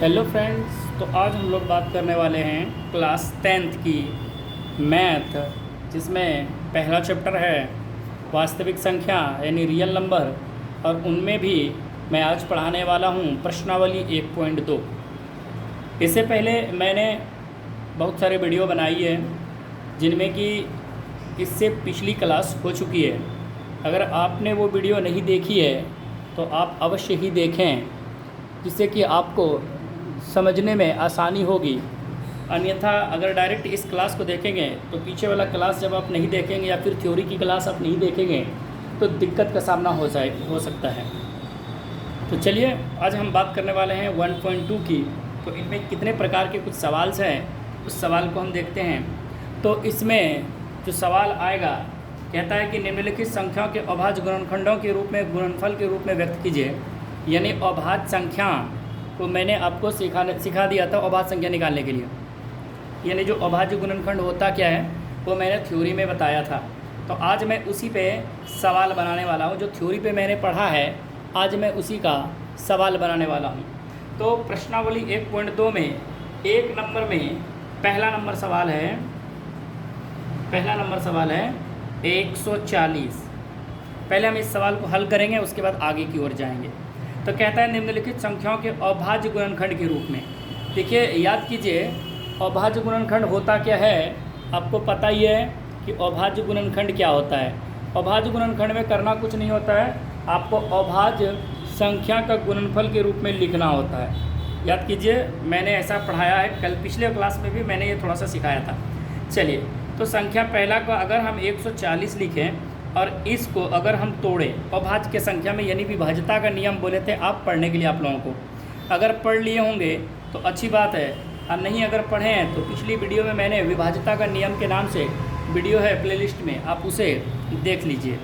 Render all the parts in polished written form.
Hello friends. तो आज हम लोग बात करने वाले हैं क्लास 10th की मैथ, जिसमें पहला चैप्टर है वास्तविक संख्या यानी रियल नंबर, और उनमें भी मैं आज पढ़ाने वाला हूँ प्रश्नावली 1.2। इससे पहले मैंने बहुत सारे वीडियो बनाई है जिनमें कि इससे पिछली क्लास हो चुकी है। अगर आपने वो वीडियो नहीं देखी है तो आप अवश्य ही देखें, जिससे कि आपको समझने में आसानी होगी। अन्यथा अगर डायरेक्ट इस क्लास को देखेंगे तो पीछे वाला क्लास जब आप नहीं देखेंगे या फिर थ्योरी की क्लास आप नहीं देखेंगे तो दिक्कत का सामना हो सकता है। तो चलिए आज हम बात करने वाले हैं 1.2 की। तो इनमें कितने प्रकार के कुछ सवाल हैं, उस सवाल को हम देखते हैं। तो इसमें जो सवाल आएगा, कहता है कि निम्नलिखित संख्याओं के अभाज्य गुणनखंडों के रूप में गुणनफल के रूप में व्यक्त कीजिए। यानी अभाज्य संख्या को मैंने आपको सिखा दिया था अभाज्य संख्या निकालने के लिए। यानी जो अभाज्य गुणनखंड होता क्या है वो मैंने थ्योरी में बताया था। तो आज मैं उसी पे सवाल बनाने वाला हूँ। जो थ्योरी पे मैंने पढ़ा है आज मैं उसी का सवाल बनाने वाला हूँ। तो प्रश्नावली 1.2 में एक नंबर में पहला नंबर सवाल है 140। पहले हम इस सवाल को हल करेंगे, उसके बाद आगे की ओर जाएंगे। तो कहता है निम्नलिखित संख्याओं के अभाज्य गुणनखंड के रूप में। देखिए, याद कीजिए अभाज्य गुणनखंड होता क्या है, आपको पता ही है कि अभाज्य गुणनखंड क्या होता है। अभाज्य गुणनखंड में करना कुछ नहीं होता है, आपको अभाज्य संख्या का गुणनफल के रूप में लिखना होता है। याद कीजिए, मैंने ऐसा पढ़ाया है, कल पिछले क्लास में भी मैंने ये थोड़ा सा सिखाया था। चलिए, तो संख्या पहला को अगर हम 140 लिखें और इसको अगर हम तोड़ें अभाज्य के संख्या में, यानी विभाज्यता का नियम बोले थे आप पढ़ने के लिए। आप लोगों को अगर पढ़ लिए होंगे तो अच्छी बात है, और नहीं अगर पढ़े हैं तो पिछली वीडियो में मैंने विभाज्यता का नियम के नाम से वीडियो है प्लेलिस्ट में, आप उसे देख लीजिए।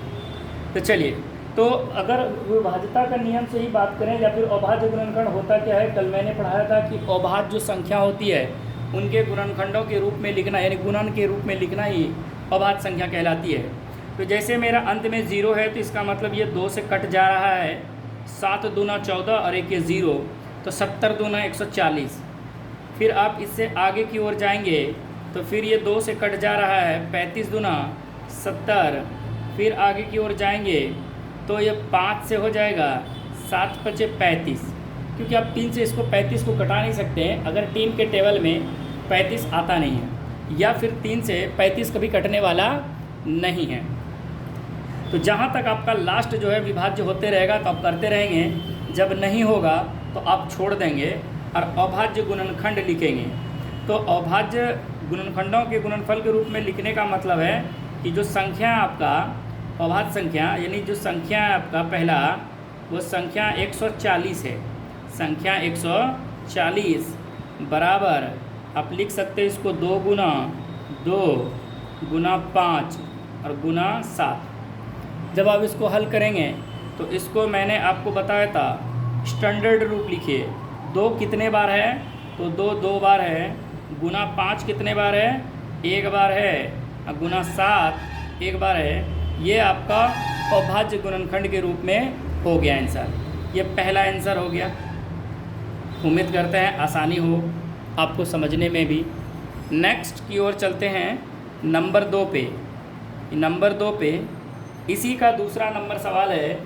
तो चलिए, तो अगर विभाज्यता का नियम से ही बात करें या फिर अभाज्य गुणनखंड होता क्या है, कल मैंने पढ़ाया था कि अभाज्य जो संख्या होती है उनके गुणनखंडों के रूप में लिखना, यानी गुणन के रूप में लिखना ही अभाज्य संख्या कहलाती है। तो जैसे मेरा अंत में 0 है तो इसका मतलब ये 2 से कट जा रहा है। 7 दूना 14 और एक ये 0, तो 70 दूना 140। फिर आप इससे आगे की ओर जाएंगे तो फिर ये 2 से कट जा रहा है, 35 दूना 70। फिर आगे की ओर जाएंगे तो ये 5 से हो जाएगा, 7 पचे 35। क्योंकि आप 3 से इसको 35 को कटा नहीं सकते हैं, अगर टीम के टेबल में 35 आता नहीं है, या फिर 3 से 35 कभी कटने वाला नहीं है। तो जहाँ तक आपका लास्ट जो है विभाज्य होते रहेगा तो आप करते रहेंगे, जब नहीं होगा तो आप छोड़ देंगे और अभाज्य गुणनखंड लिखेंगे। तो अभाज्य गुणनखंडों के गुणनफल के रूप में लिखने का मतलब है कि जो संख्या आपका अभाज्य संख्या, यानी जो संख्या है आपका पहला, वो संख्या 140 है। संख्या 140 बराबर आप लिख सकते हैं इसको 2 गुना 2 गुना 5 और गुना 7। जब आप इसको हल करेंगे तो इसको मैंने आपको बताया था स्टैंडर्ड रूप लिखिए। 2 कितने बार है, तो 2 बार है। गुना 5 कितने बार है, 1 बार है। और गुना 7 1 बार है। ये आपका अभाज्य गुणनखंड के रूप में हो गया आंसर। ये पहला आंसर हो गया। उम्मीद करते हैं आसानी हो आपको समझने में भी। नेक्स्ट की ओर चलते हैं नंबर 2 पे। नंबर 2 पे इसी का दूसरा नंबर सवाल है,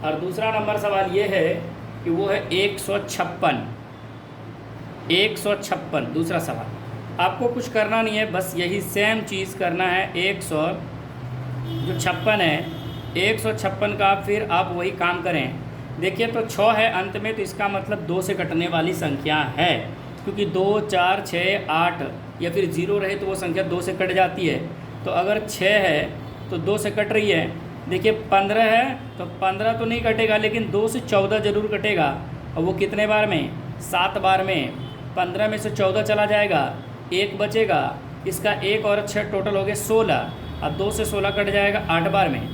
और दूसरा नंबर सवाल ये है कि वो है 156। 156 दूसरा सवाल। आपको कुछ करना नहीं है, बस यही सेम चीज़ करना है। 156 है, 156 का फिर आप वही काम करें। देखिए, तो 6 है अंत में, तो इसका मतलब 2 से कटने वाली संख्या है, क्योंकि 2 4 6 8 या फिर 0 रहे तो वो संख्या 2 से कट जाती है। तो अगर 6 है तो 2 से कट रही है। देखिए 15 है तो 15 तो नहीं कटेगा, लेकिन 2 से 14 ज़रूर कटेगा। और वो कितने बार में, 7 बार में। 15 में से 14 चला जाएगा, 1 बचेगा। इसका 1 और 6 टोटल हो गए 16, और 2 से 16 कट जाएगा 8 बार में।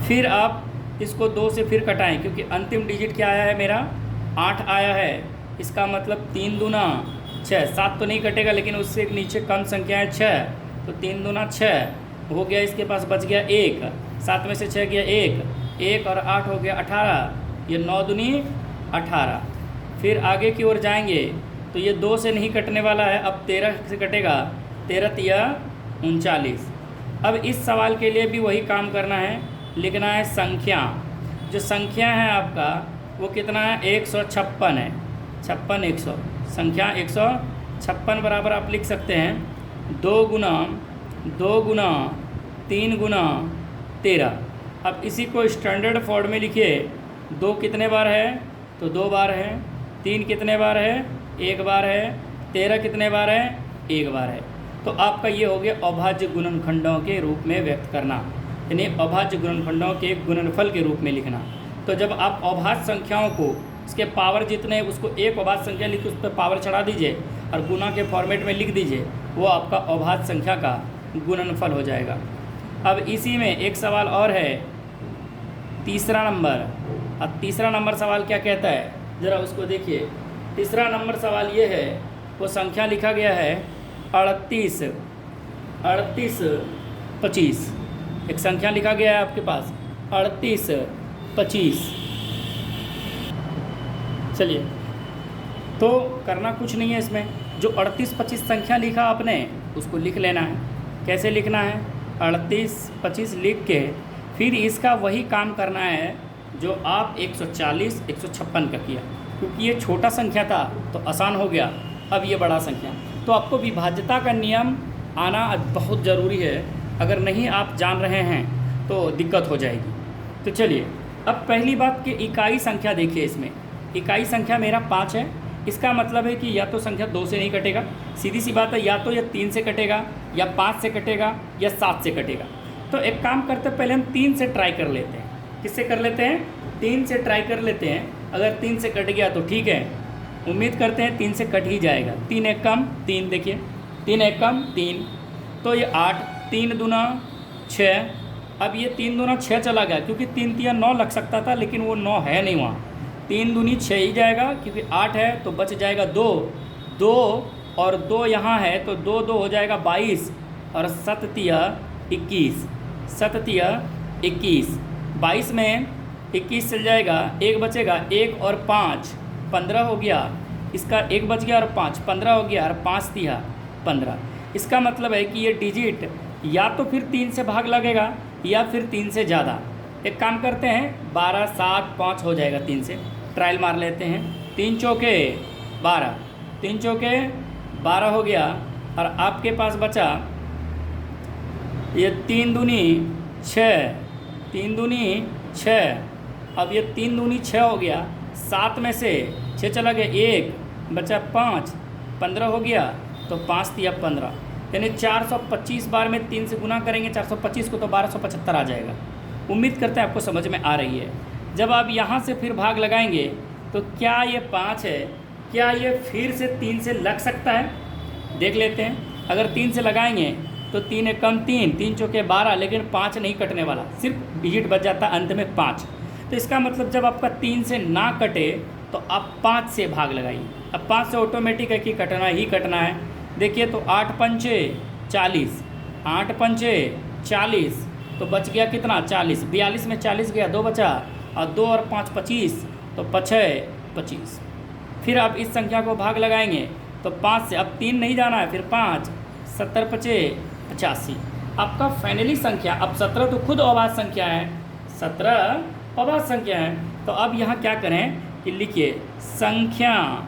फिर आप इसको 2 से फिर कटाएं, क्योंकि अंतिम डिजिट क्या आया है मेरा, 8 आया है। इसका मतलब 3 दूना 6। 7 तो नहीं कटेगा, लेकिन उससे एक नीचे कम संख्या है 6, तो 3 दूना 6 हो गया। इसके पास बच गया 1। 7 में से 6 गया 1 और 8 हो गया 18। ये 9 दूनी 18। फिर आगे की ओर जाएंगे तो ये 2 से नहीं कटने वाला है, अब 13 से कटेगा, 13 तिया 39। अब इस सवाल के लिए भी वही काम करना है, लिखना है संख्या। जो संख्या है आपका वो कितना है, 156 है, 56 100, संख्या 156 बराबर आप लिख सकते हैं 2 गुना 3 गुना 13। अब इसी को स्टैंडर्ड फॉर्म में लिखिए, 2 कितने बार है तो 2 बार है, 3 कितने बार है 1 बार है, 13 कितने बार है 1 बार है। तो आपका ये हो गया अभाज्य गुणनखंडों के रूप में व्यक्त करना, यानी अभाज्य गुणनखंडों के गुणनफल के रूप में लिखना। तो जब आप अभाज्य संख्याओं को उसके पावर जितने उसको एक अभाज्य संख्या लिख के उस पर पावर चढ़ा दीजिए और गुना के फॉर्मेट में लिख दीजिए, वो आपका अभाज्य संख्या का गुणनफल हो जाएगा। अब इसी में एक सवाल और है, तीसरा नंबर। अब तीसरा नंबर सवाल क्या कहता है, ज़रा उसको देखिए। तीसरा नंबर सवाल ये है, वो संख्या लिखा गया है 38 25। एक संख्या लिखा गया है आपके पास 38 25। चलिए, तो करना कुछ नहीं है इसमें, जो 38 25 संख्या लिखा आपने उसको लिख लेना है। कैसे लिखना है, 38 25 लिख के फिर इसका वही काम करना है जो आप 140 156 का किया, क्योंकि ये छोटा संख्या था तो आसान हो गया। अब ये बड़ा संख्या, तो आपको विभाज्यता का नियम आना बहुत ज़रूरी है, अगर नहीं आप जान रहे हैं तो दिक्कत हो जाएगी। तो चलिए, अब पहली बात कि इकाई संख्या देखिए। इसमें इकाई संख्या मेरा 5 है, इसका मतलब है कि या तो संख्या 2 से नहीं कटेगा, सीधी सी बात है, या तो ये 3 से कटेगा या 5 से कटेगा या 7 से कटेगा। तो एक काम करते हैं, पहले हम 3 से ट्राई कर लेते हैं। किससे कर लेते हैं, 3 से ट्राई कर लेते हैं। अगर 3 से कट गया तो ठीक है, उम्मीद करते हैं 3 से कट ही जाएगा। 3 एक कम 3, देखिए 3 एक कम 3, तो ये 8, 3 दूना 6। अब ये 3 दूना 6 चला गया, क्योंकि 3 तिया 9 लग सकता था, लेकिन वो 9 है नहीं वहाँ, 3 दूनी 6 ही जाएगा, क्योंकि 8 है तो बच जाएगा 2 और 2 यहाँ है तो 2 2 हो जाएगा 22 और 7 तिया 21, 7 तिया 21, 22 में 21 चल जाएगा, 1 बचेगा, 1 और 5 15 हो गया, इसका 1 बच गया और 5 15 हो गया और 5 तिया 15। इसका मतलब है कि ये डिजिट या तो फिर 3 से भाग लगेगा या फिर 3 से ज़्यादा। एक काम करते हैं, 12 7 5 हो जाएगा, 3 से ट्रायल मार लेते हैं। 3 चौके 12, 3 चौके 12 हो गया और आपके पास बचा ये 3 दूनी 6, 3 दूनी 6। अब ये 3 दूनी 6 हो गया, 7 में से 6 चला गया, 1 बचा 5, 15 हो गया, तो 5 तिया 15, यानी 425 बार में 3 से गुना करेंगे 425 को तो 1275 आ जाएगा। उम्मीद करते हैं आपको समझ में आ रही है। जब आप यहाँ से फिर भाग लगाएंगे तो क्या ये 5 है, क्या ये फिर से 3 से लग सकता है, देख लेते हैं। अगर 3 से लगाएंगे तो 3 एक कम 3, 3 चौके 12, लेकिन 5 नहीं कटने वाला, सिर्फ डिजिट बच जाता अंत में 5। तो इसका मतलब जब आपका 3 से ना कटे तो आप 5 से भाग लगाइए। अब 5 से ऑटोमेटिक है कि कटना ही कटना है। देखिए, तो 8 पंचे 40, 8 पंचे 40, तो बच गया कितना 40, 42 में 40 गया, 2 बचा, और 2 और 5 25, तो 5 25। फिर आप इस संख्या को भाग लगाएंगे तो 5 से, अब 3 नहीं जाना है, फिर 5, 70 पचे 85। आपका फाइनली संख्या, अब 17 तो खुद अभाज्य संख्या है, 17 अभाज्य संख्या है। तो अब यहाँ क्या करें कि लिखिए संख्या,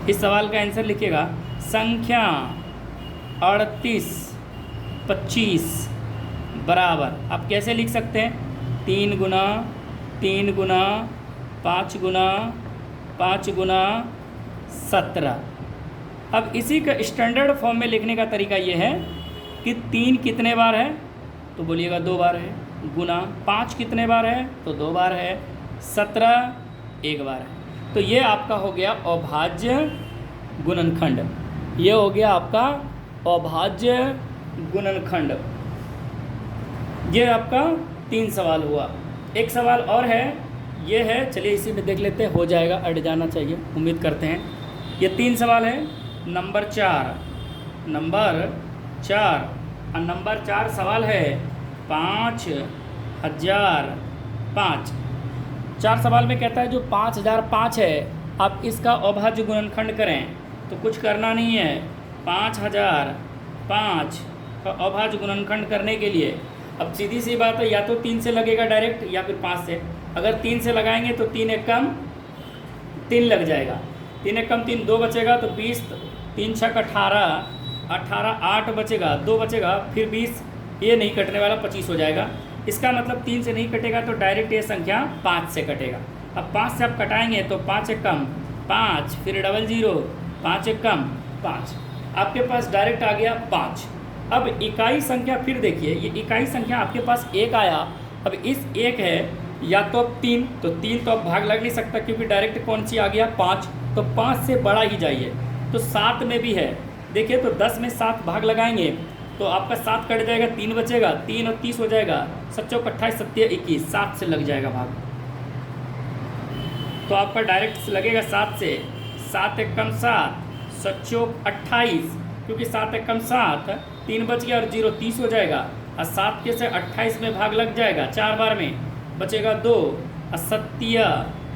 इस सवाल का आंसर लिखिएगा संख्या 38 25 बराबर, आप कैसे लिख सकते हैं, 3 गुना 3 गुना 5 गुना 5 गुना 17। अब इसी का स्टैंडर्ड फॉर्म में लिखने का तरीका ये है कि 3 कितने बार है तो बोलिएगा 2 बार है, गुना 5 कितने बार है तो 2 बार है, 17 1 बार है। तो ये आपका हो गया अभाज्य गुणनखंड, ये हो गया आपका अभाज्य गुणनखंड। ये आपका 3 सवाल हुआ। एक सवाल और है, ये है, चलिए इसी में देख लेते हैं, हो जाएगा, अट जाना चाहिए, उम्मीद करते हैं। ये 3 सवाल है, नंबर 4 और नंबर 4 सवाल है 5005। 4 सवाल में कहता है जो 5005 है आप इसका अभाज्य गुणनखंड करें, तो कुछ करना नहीं है। 5005 का अभाज्य गुणनखंड करने के लिए अब सीधी सी बात है, या तो 3 से लगेगा डायरेक्ट या फिर 5 से। अगर 3 से लगाएंगे तो 3 एक कम 3 लग जाएगा, 3 एक कम 3 2 बचेगा, तो 20 3 छक 18 18 8 बचेगा, 2 बचेगा, फिर 20 ये नहीं कटने वाला 25 हो जाएगा। इसका मतलब 3 से नहीं कटेगा तो डायरेक्ट ये संख्या 5 से कटेगा। अब 5 से आप कटाएंगे तो 5 एक कम 5, फिर 00 5 एक कम 5, आपके पास डायरेक्ट आ गया 5। अब इकाई संख्या फिर देखिए, ये इकाई संख्या आपके पास 1 आया। अब इस 1 है या तो अब 3, तो 3 तो अब भाग लग नहीं सकता क्योंकि डायरेक्ट कौन सी आ गया 5, तो 5 से बड़ा ही जाइए। तो 7 में भी है, देखिए तो 10 में 7 भाग लगाएंगे तो आपका 7 कट जाएगा, 3 बचेगा, 3 और 30 हो जाएगा, 7 चौक 28 7 21, 7 से लग जाएगा भाग। तो आपका डायरेक्ट लगेगा 7 से, 7 एक कम 7, 7 चौक 28, क्योंकि 7 एक कम 7, 3 बच गया और 0 30 हो जाएगा, और 7 के से 28 में भाग लग जाएगा 4 बार में, बचेगा 2 और 7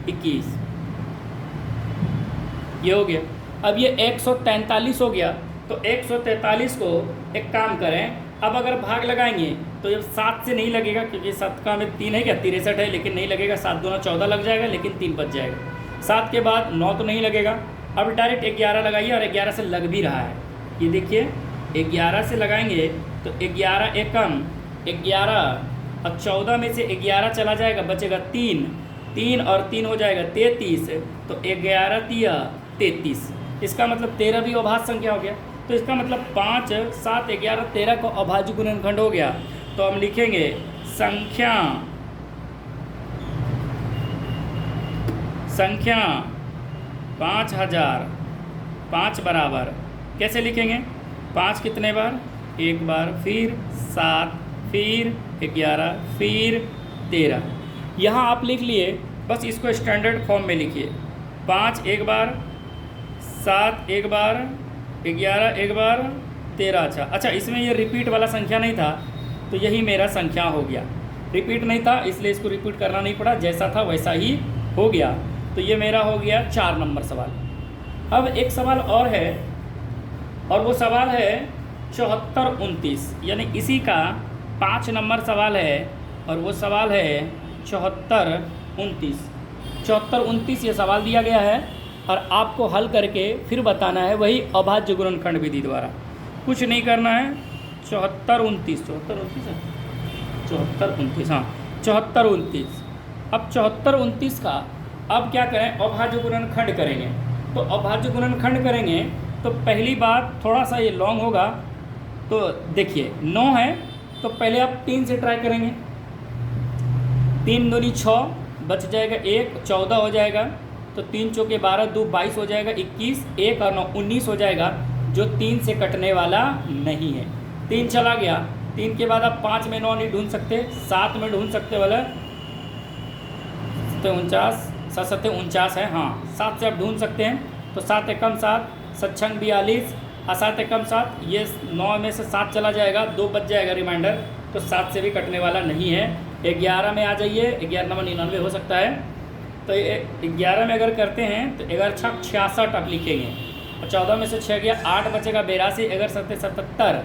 21, ये हो गया। अब ये 143 हो गया, तो 143 को एक काम करें, अब अगर भाग लगाएंगे तो जब 7 से नहीं लगेगा क्योंकि 7 का में 3 है क्या 63 है, लेकिन नहीं लगेगा, 7 दूना 14 लग जाएगा, लेकिन 3 बच जाएगा। 7 के बाद 9 तो नहीं लगेगा, अब डायरेक्ट 11 लगाइए, और 11 से लग भी रहा है, ये देखिए 11 से लगाएंगे तो 11 एक कम 11, अब 14 में से 11 चला जाएगा, बचेगा 3, 3 और 3 हो जाएगा 33, तो 11 तिया 33, इसका मतलब 13 भी अभाज्य संख्या हो गया। तो इसका मतलब 5 7 11 13 का अभाज्य गुणनखंड हो गया। तो हम लिखेंगे संख्या 5005 बराबर, कैसे लिखेंगे, 5 कितने बार, एक बार, फिर 7, फिर 11, फिर 13। यहाँ आप लिख लिए, बस इसको स्टैंडर्ड फॉर्म में लिखिए, 5 एक बार, 7 एक बार, 11 एक बार, 13। अच्छा इसमें ये रिपीट वाला संख्या नहीं था, तो यही मेरा संख्या हो गया। रिपीट नहीं था इसलिए इसको रिपीट करना नहीं पड़ा, जैसा था वैसा ही हो गया। तो ये मेरा हो गया 4 नंबर सवाल। अब एक सवाल और है, और वो सवाल है 74-29, यानी इसी का 5 नंबर सवाल है, और वो सवाल है 74-29। 74-29 ये सवाल दिया गया है, और आपको हल करके फिर बताना है वही अभाज्य गुणनखंड विधि द्वारा, कुछ नहीं करना है। 74-29 हाँ 74-29। अब 74-29 का अब क्या करें, अभाज्य गुणनखंड करेंगे। तो अभाज्य गुणनखंड करेंगे तो पहली बात थोड़ा सा ये लॉन्ग होगा, तो देखिए 9 है तो पहले आप 3 से ट्राई करेंगे, 3 दूनी 6 बच जाएगा, 1 14 हो जाएगा, तो 3 चौके 12 2 22 हो जाएगा, 21 1 और 9 19 हो जाएगा, जो 3 से कटने वाला नहीं है। 3 चला गया, 3 के बाद आप 5 में 9 नहीं ढूंढ सकते, 7 में ढूंढ सकते वाला 49 7 49 है, हाँ 7 से आप ढूंढ सकते हैं। तो 7 एकम 7 7 छंग 42 और 7 एकम 7, ये 9 में से 7 चला जाएगा, 2 बच जाएगा रिमाइंडर, तो 7 से भी कटने वाला नहीं है। 11 में आ जाइए, 11 नंबर 99 हो सकता है, तो 11 में अगर करते हैं तो 11 छक 66 आप लिखेंगे, और 14 में से 6 गया 8 बचेगा 82, 11 7 77,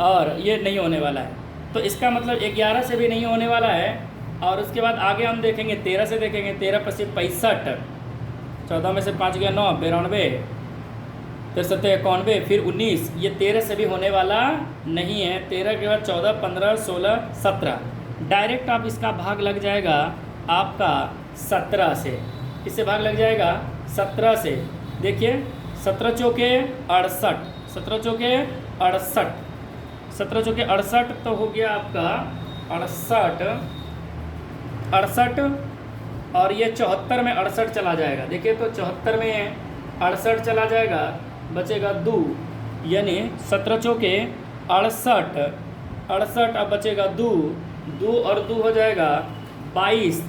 और ये नहीं होने वाला है। तो इसका मतलब 11 से भी नहीं होने वाला है। और उसके बाद आगे हम देखेंगे 13 से, देखेंगे 13 + 65, 14 में से 5 गया 9 92, फिर 7 91, फिर 19, ये 13 से भी होने वाला नहीं है। 13 के बाद 14 15 16 17, डायरेक्ट आप इसका भाग लग जाएगा आपका 17 से। इससे भाग लग जाएगा 17 से, देखिए 17 चौके 68, 17 चौके 68, 17 चौके 68, तो हो गया आपका 68, और ये 74 में 68 चला जाएगा, देखिए तो 74 में 68 चला जाएगा, बचेगा 2, यानी 17 चौके 68, अब बचेगा 2 और 2 हो जाएगा 22,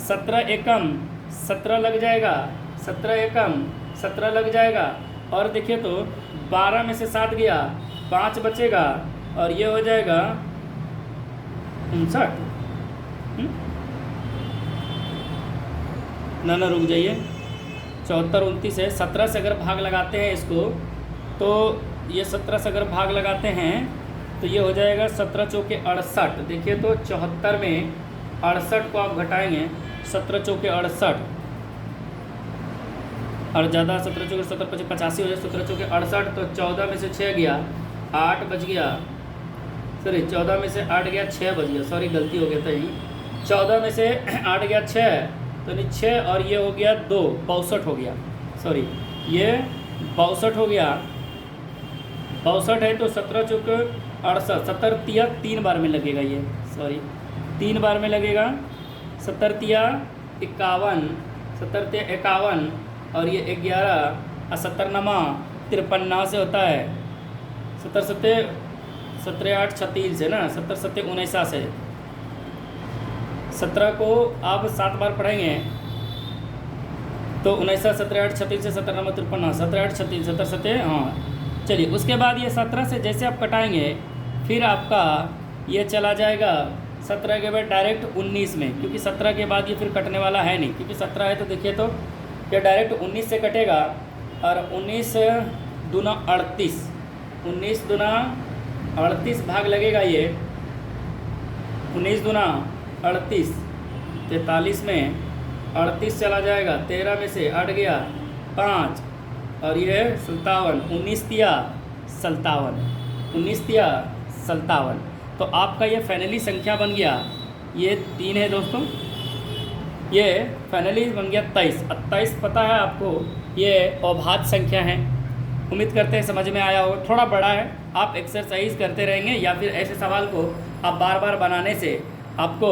17 एकम 17 लग जाएगा, 17 एकम 17 लग जाएगा, और देखिए तो 12 में से 7 गया, 5 बचेगा, और ये हो जाएगा 59। ना रुक जाइए, 74 29 है। 17 से अगर भाग लगाते हैं इसको, तो ये 17 से अगर भाग लगाते हैं तो ये हो जाएगा 17 चौके 68। देखिए तो 74 में 68 को आप घटाएंगे, 17 चौके 68 और ज़्यादा 17 चौके 70 25 85 हो जाए, 17 चौके 68। तो 14 में से 6 गया, 8 बच गया, सॉरी 14 में से 8 गया, 6 बच गया, सॉरी गलती हो गया था यही। 14 में से 8 गया 6, तो नहीं 6 और ये हो गया 2, 62 हो गया, सॉरी ये 62 हो गया। 62 है तो 17 चौके 68, 70 तिया 3 बार में लगेगा ये, सॉरी 3 बार में लगेगा। 70 तिया 51, 70 तिया 51 और ये 11 और 70 नमा 53 से होता है। 70 सत्ते 17 8 36 है ना, 70 सत्ते 49 है। 17 को आप 7 बार पढ़ेंगे तो 19 17 8 36 से 17 नमा 53, 17 8 36 70 सत्ते, हाँ चलिए। उसके बाद ये 17 से जैसे आप कटाएंगे फिर आपका ये चला जाएगा 17 के बाद डायरेक्ट 19 में, क्योंकि 17 के बाद ये फिर कटने वाला है नहीं, क्योंकि 17 है तो देखिए तो ये डायरेक्ट 19 से कटेगा। और 19 दूना 38, 19 दूना 38 भाग लगेगा ये, 19 दूना 38, 43 में 38 चला जाएगा, 13 में से 8 गया 5 और ये 57, 19 तिया 57, 19 तिया 57। तो आपका ये फाइनली संख्या बन गया, ये 3 है दोस्तों, ये फाइनली बन गया 23। 27 पता है आपको ये अभाज्य संख्या है। उम्मीद करते हैं समझ में आया हो। थोड़ा बड़ा है, आप एक्सरसाइज करते रहेंगे या फिर ऐसे सवाल को आप बार बार बनाने से आपको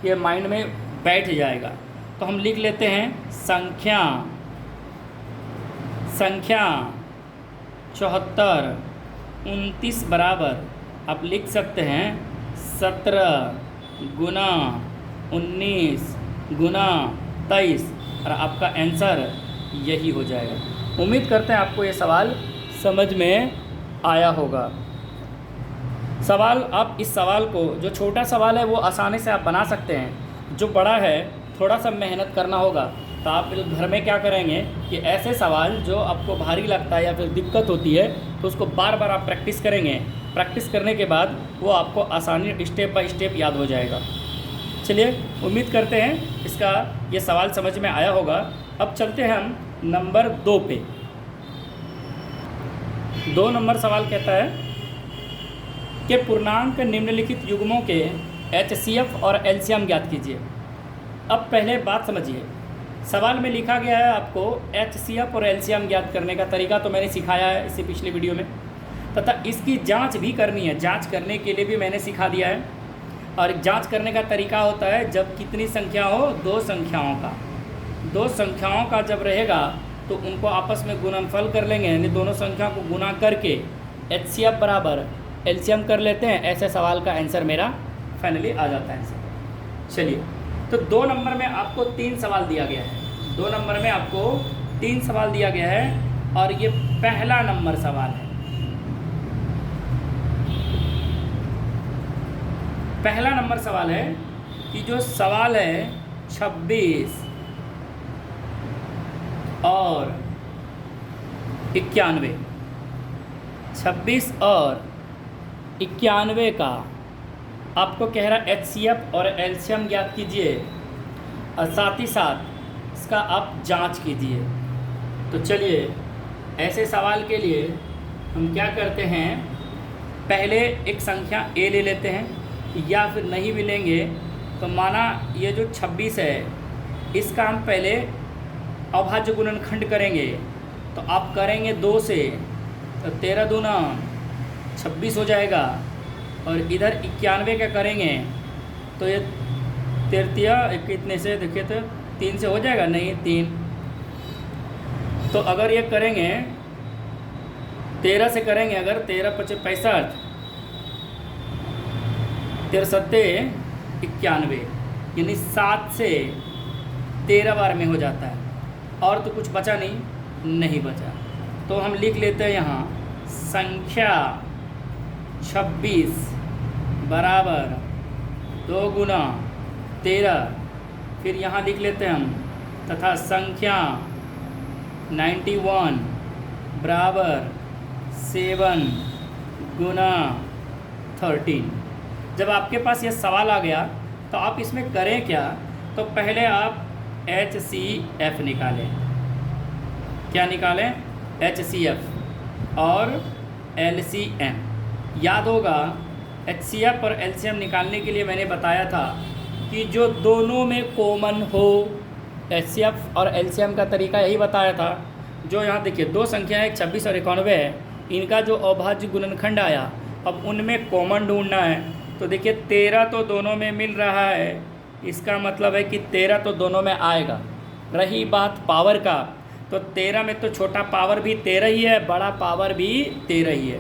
ये माइंड में बैठ जाएगा। तो हम लिख लेते हैं संख्या 74 29 बराबर आप लिख सकते हैं 17 गुना 19 गुना 23 और आपका आंसर यही हो जाएगा। उम्मीद करते हैं आपको ये सवाल समझ में आया होगा। सवाल आप इस सवाल को, जो छोटा सवाल है वो आसानी से आप बना सकते हैं, जो बड़ा है थोड़ा सा मेहनत करना होगा। तो आप घर में क्या करेंगे कि ऐसे सवाल जो आपको भारी लगता है या फिर दिक्कत होती है तो उसको बार बार आप प्रैक्टिस करेंगे। प्रैक्टिस करने के बाद वो आपको आसानी स्टेप बाय स्टेप याद हो जाएगा। चलिए उम्मीद करते हैं इसका ये सवाल समझ में आया होगा। अब चलते हैं हम नंबर 2 पे। 2 नंबर सवाल कहता है कि पूर्णांक निम्नलिखित युग्मों के HCF और LCM ज्ञात कीजिए। अब पहले बात समझिए, सवाल में लिखा गया है आपको HCF और LCM ज्ञात करने का तरीका तो मैंने सिखाया है इससे पिछले वीडियो में, तथा इसकी जांच भी करनी है। जांच करने के लिए भी मैंने सिखा दिया है। और जांच करने का तरीका होता है जब कितनी संख्या हो, 2 संख्याओं का। 2 संख्याओं का जब रहेगा तो उनको आपस में गुणनफल कर लेंगे, यानी दोनों संख्या को गुना करके HCF बराबर LCM कर लेते हैं। ऐसे सवाल का आंसर मेरा फाइनली आ जाता है आंसर। चलिए, तो 2 नंबर में आपको 3 सवाल दिया गया है। 2 नंबर में आपको 3 सवाल दिया गया है और ये पहला नंबर सवाल है। पहला नंबर सवाल है कि जो सवाल है 26 और 91, 26 और 91 का आपको कह रहा है HCF और LCM ज्ञात कीजिए और साथ ही साथ इसका आप जांच कीजिए। तो चलिए, ऐसे सवाल के लिए हम क्या करते हैं, पहले एक संख्या A ले लेते हैं, या फिर नहीं भी लेंगे तो माना ये जो 26 है इसका हम पहले अभाज्य गुणनखंड करेंगे। तो आप करेंगे 2 से, तो 13 दूना 26 हो जाएगा। और इधर 91 का करेंगे तो ये 13 कितने से, देखिए तो 3 से हो जाएगा, नहीं 3। तो अगर ये करेंगे 13 से करेंगे, अगर 13 × 5 = 65, 13 × 7 = 91, यानी 7 से 13 बार में हो जाता है। और तो कुछ बचा नहीं बचा। तो हम लिख लेते हैं यहाँ संख्या 26 बराबर 2 गुना 13, फिर यहाँ लिख लेते हैं हम तथा संख्या 91 बराबर 7 गुना 13। जब आपके पास ये सवाल आ गया तो आप इसमें करें क्या, तो पहले आप HCF निकालें। क्या निकालें? HCF और LCM। याद होगा HCF और LCM निकालने के लिए मैंने बताया था कि जो दोनों में कॉमन हो, HCF और LCM का तरीका यही बताया था। जो यहाँ देखिए दो संख्याएं 26 और 91 है, इनका जो अभाज्य गुणनखंड आया, अब उनमें कॉमन ढूंढना है। तो देखिए 13 तो दोनों में मिल रहा है, इसका मतलब है कि 13 तो दोनों में आएगा। रही बात पावर का, तो 13 में तो छोटा पावर भी 13 ही है, बड़ा पावर भी 13 ही है।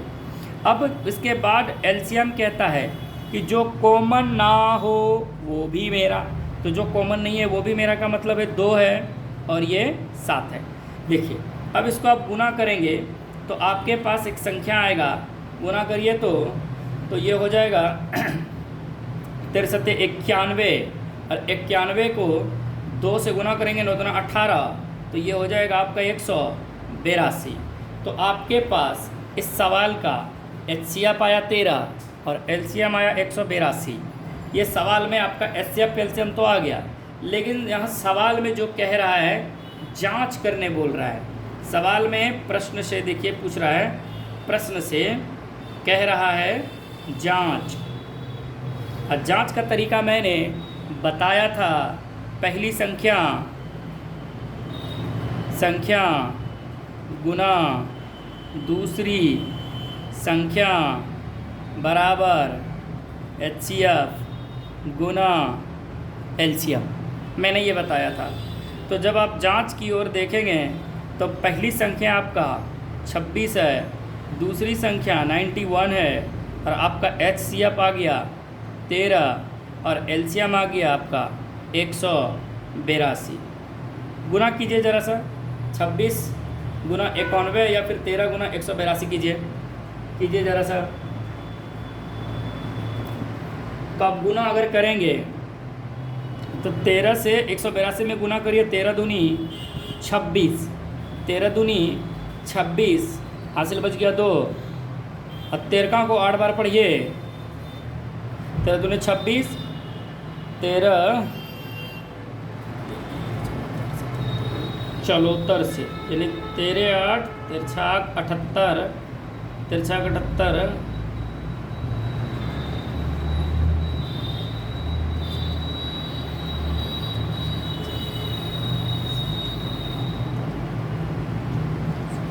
अब इसके बाद LCM कहता है कि जो कॉमन ना हो वो भी मेरा, तो जो कॉमन नहीं है वो भी मेरा का मतलब है 2 है और ये 7 है। देखिए अब इसको आप गुना करेंगे तो आपके पास एक संख्या आएगा, गुना करिए तो ये हो जाएगा 93 91, और 91 को 2 से गुना करेंगे 9 दूना 18, तो ये हो जाएगा आपका 182। तो आपके पास इस सवाल का HCF आया 13 और LCM आया 182। ये सवाल में आपका HCF LCM तो आ गया, लेकिन यहाँ सवाल में जो कह रहा है जांच करने बोल रहा है। सवाल में प्रश्न से देखिए पूछ रहा है, प्रश्न से कह रहा है जांच। और जांच का तरीका मैंने बताया था, पहली संख्या गुना दूसरी संख्या बराबर HCF गुना LCM, मैंने ये बताया था। तो जब आप जांच की ओर देखेंगे तो पहली संख्या आपका 26 है, दूसरी संख्या 91 है, और आपका HCF आ गया 13 और LCM आ गया आपका 182। गुना कीजिए ज़रा सा, 26 गुना 91 या फिर 13 गुना 182 कीजिए ज़रा सा। तो आप गुना अगर करेंगे तो 13 से 182 में गुना करिए, 13 दूनी 26, 13 दूनी 26, हासिल बच गया 2, और 13 को 8 बार पढ़िए, 13 दूनी 26, 13 74 से, यानी 13 8 13 78, 13 78,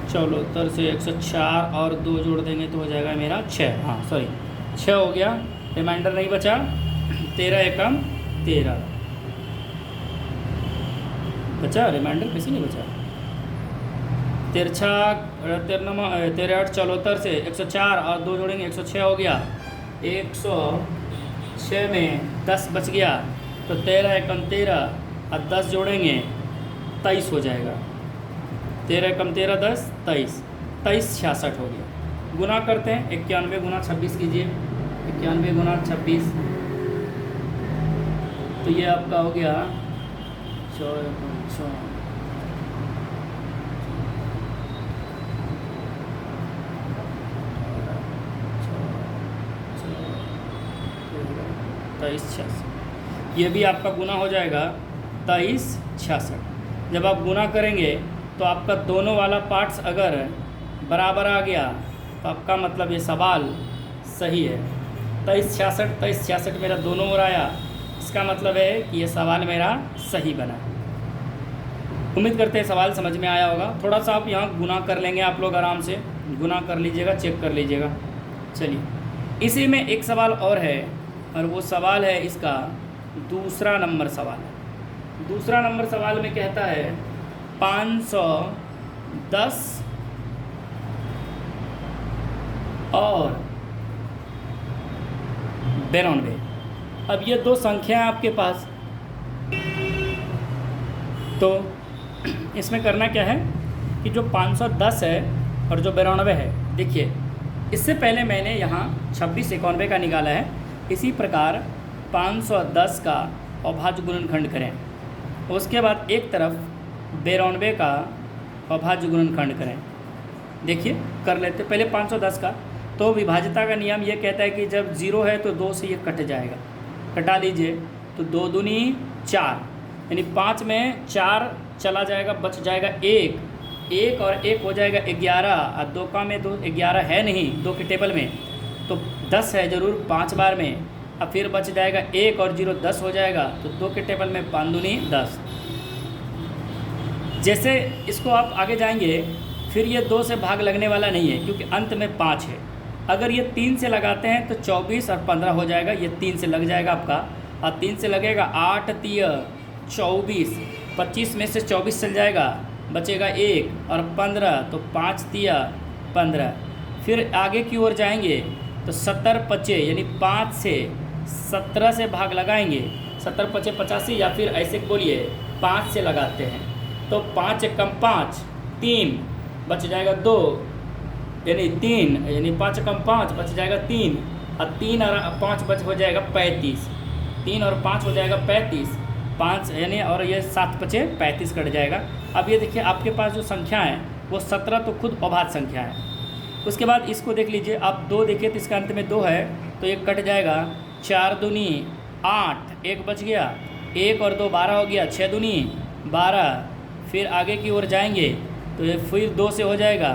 चलो 70 से 104 और 2 जोड़ देंगे तो हो जाएगा मेरा 6, हाँ सॉरी 6 हो गया, रिमाइंडर नहीं बचा, 13 एकम 13 बचा, रिमाइंडर किसी नहीं बचा। 13 8 74 से 104 और 2 जोड़ेंगे 106 हो गया, 106 में 10 बच गया, तो 13 एकम 13 और 10 जोड़ेंगे 23 हो जाएगा। 13 कम 13 10 23, 23 66 हो गया। गुना करते हैं, 91 गुना 26 कीजिए, 91 गुना 26, तो ये आपका हो गया 23 66, ये भी आपका गुना हो जाएगा 23 66। जब आप गुना करेंगे तो आपका दोनों वाला पार्ट्स अगर बराबर आ गया तो आपका मतलब ये सवाल सही है। 23 66 मेरा दोनों ओर आया, इसका मतलब है कि ये सवाल मेरा सही बना। उम्मीद करते हैं सवाल समझ में आया होगा। थोड़ा सा आप यहाँ गुना कर लेंगे, आप लोग आराम से गुना कर लीजिएगा, चेक कर लीजिएगा। चलिए इसी में एक सवाल और है, और वो सवाल है इसका दूसरा नंबर सवाल है। दूसरा नंबर सवाल में कहता है 510 और 92। अब ये दो संख्या है आपके पास, तो इसमें करना क्या है कि जो 510 है और जो 92 है, देखिए इससे पहले मैंने यहाँ 26 91 का निकाला है, इसी प्रकार 510 का अभाज्य गुणनखंड करें। उसके बाद एक तरफ 92 का अभाज्य गुणनखंड करें। देखिए कर लेते पहले 510 का। तो विभाज्यता का नियम ये कहता है कि जब 0 है तो 2 से ये कट जाएगा, कटा लीजिए। तो 2 दूनी 4, यानी 5 में 4 चला जाएगा, बच जाएगा 1 और 1 हो जाएगा 11 और 2 का में 2 11 है नहीं 2 के टेबल में, तो 10 है ज़रूर 5 बार में। अब फिर बच जाएगा 1 और 0 10 हो जाएगा, तो 2 के टेबल में 5 दूनी 10। जैसे इसको आप आगे जाएंगे फिर ये 2 से भाग लगने वाला नहीं है क्योंकि अंत में 5 है। अगर ये 3 से लगाते हैं तो 24 और 15 हो जाएगा, ये 3 से लग जाएगा आपका, और 3 से लगेगा 8 तिया 24, 25 में से 24 चल जाएगा, बचेगा 1 और 15, तो 5 तिया 15। फिर आगे की ओर जाएंगे तो 70 पचे यानी 5 से 17 से भाग लगाएंगे, 70 पचे 85, या फिर ऐसे बोलिए 5 से लगाते हैं तो 5 कम 5 3 बच जाएगा 2, यानी 3 यानी 5 कम 5 बच जाएगा 3, और 3 और 5 बच हो जाएगा 35, 3 और 5 हो जाएगा 35, 5 यानी और ये 7 बचे 35 कट जाएगा। अब ये देखिए आपके पास जो संख्या है वो 17 तो खुद अभाज्य संख्या है। उसके बाद इसको देख लीजिए आप 2 देखिए तो इसका अंत में 2 है तो ये कट जाएगा, 4 दूनी 8, 1 बच गया, 1 और 2 12 हो गया, 6 दूनी 12। फिर आगे की ओर जाएंगे तो ये फिर 2 से हो जाएगा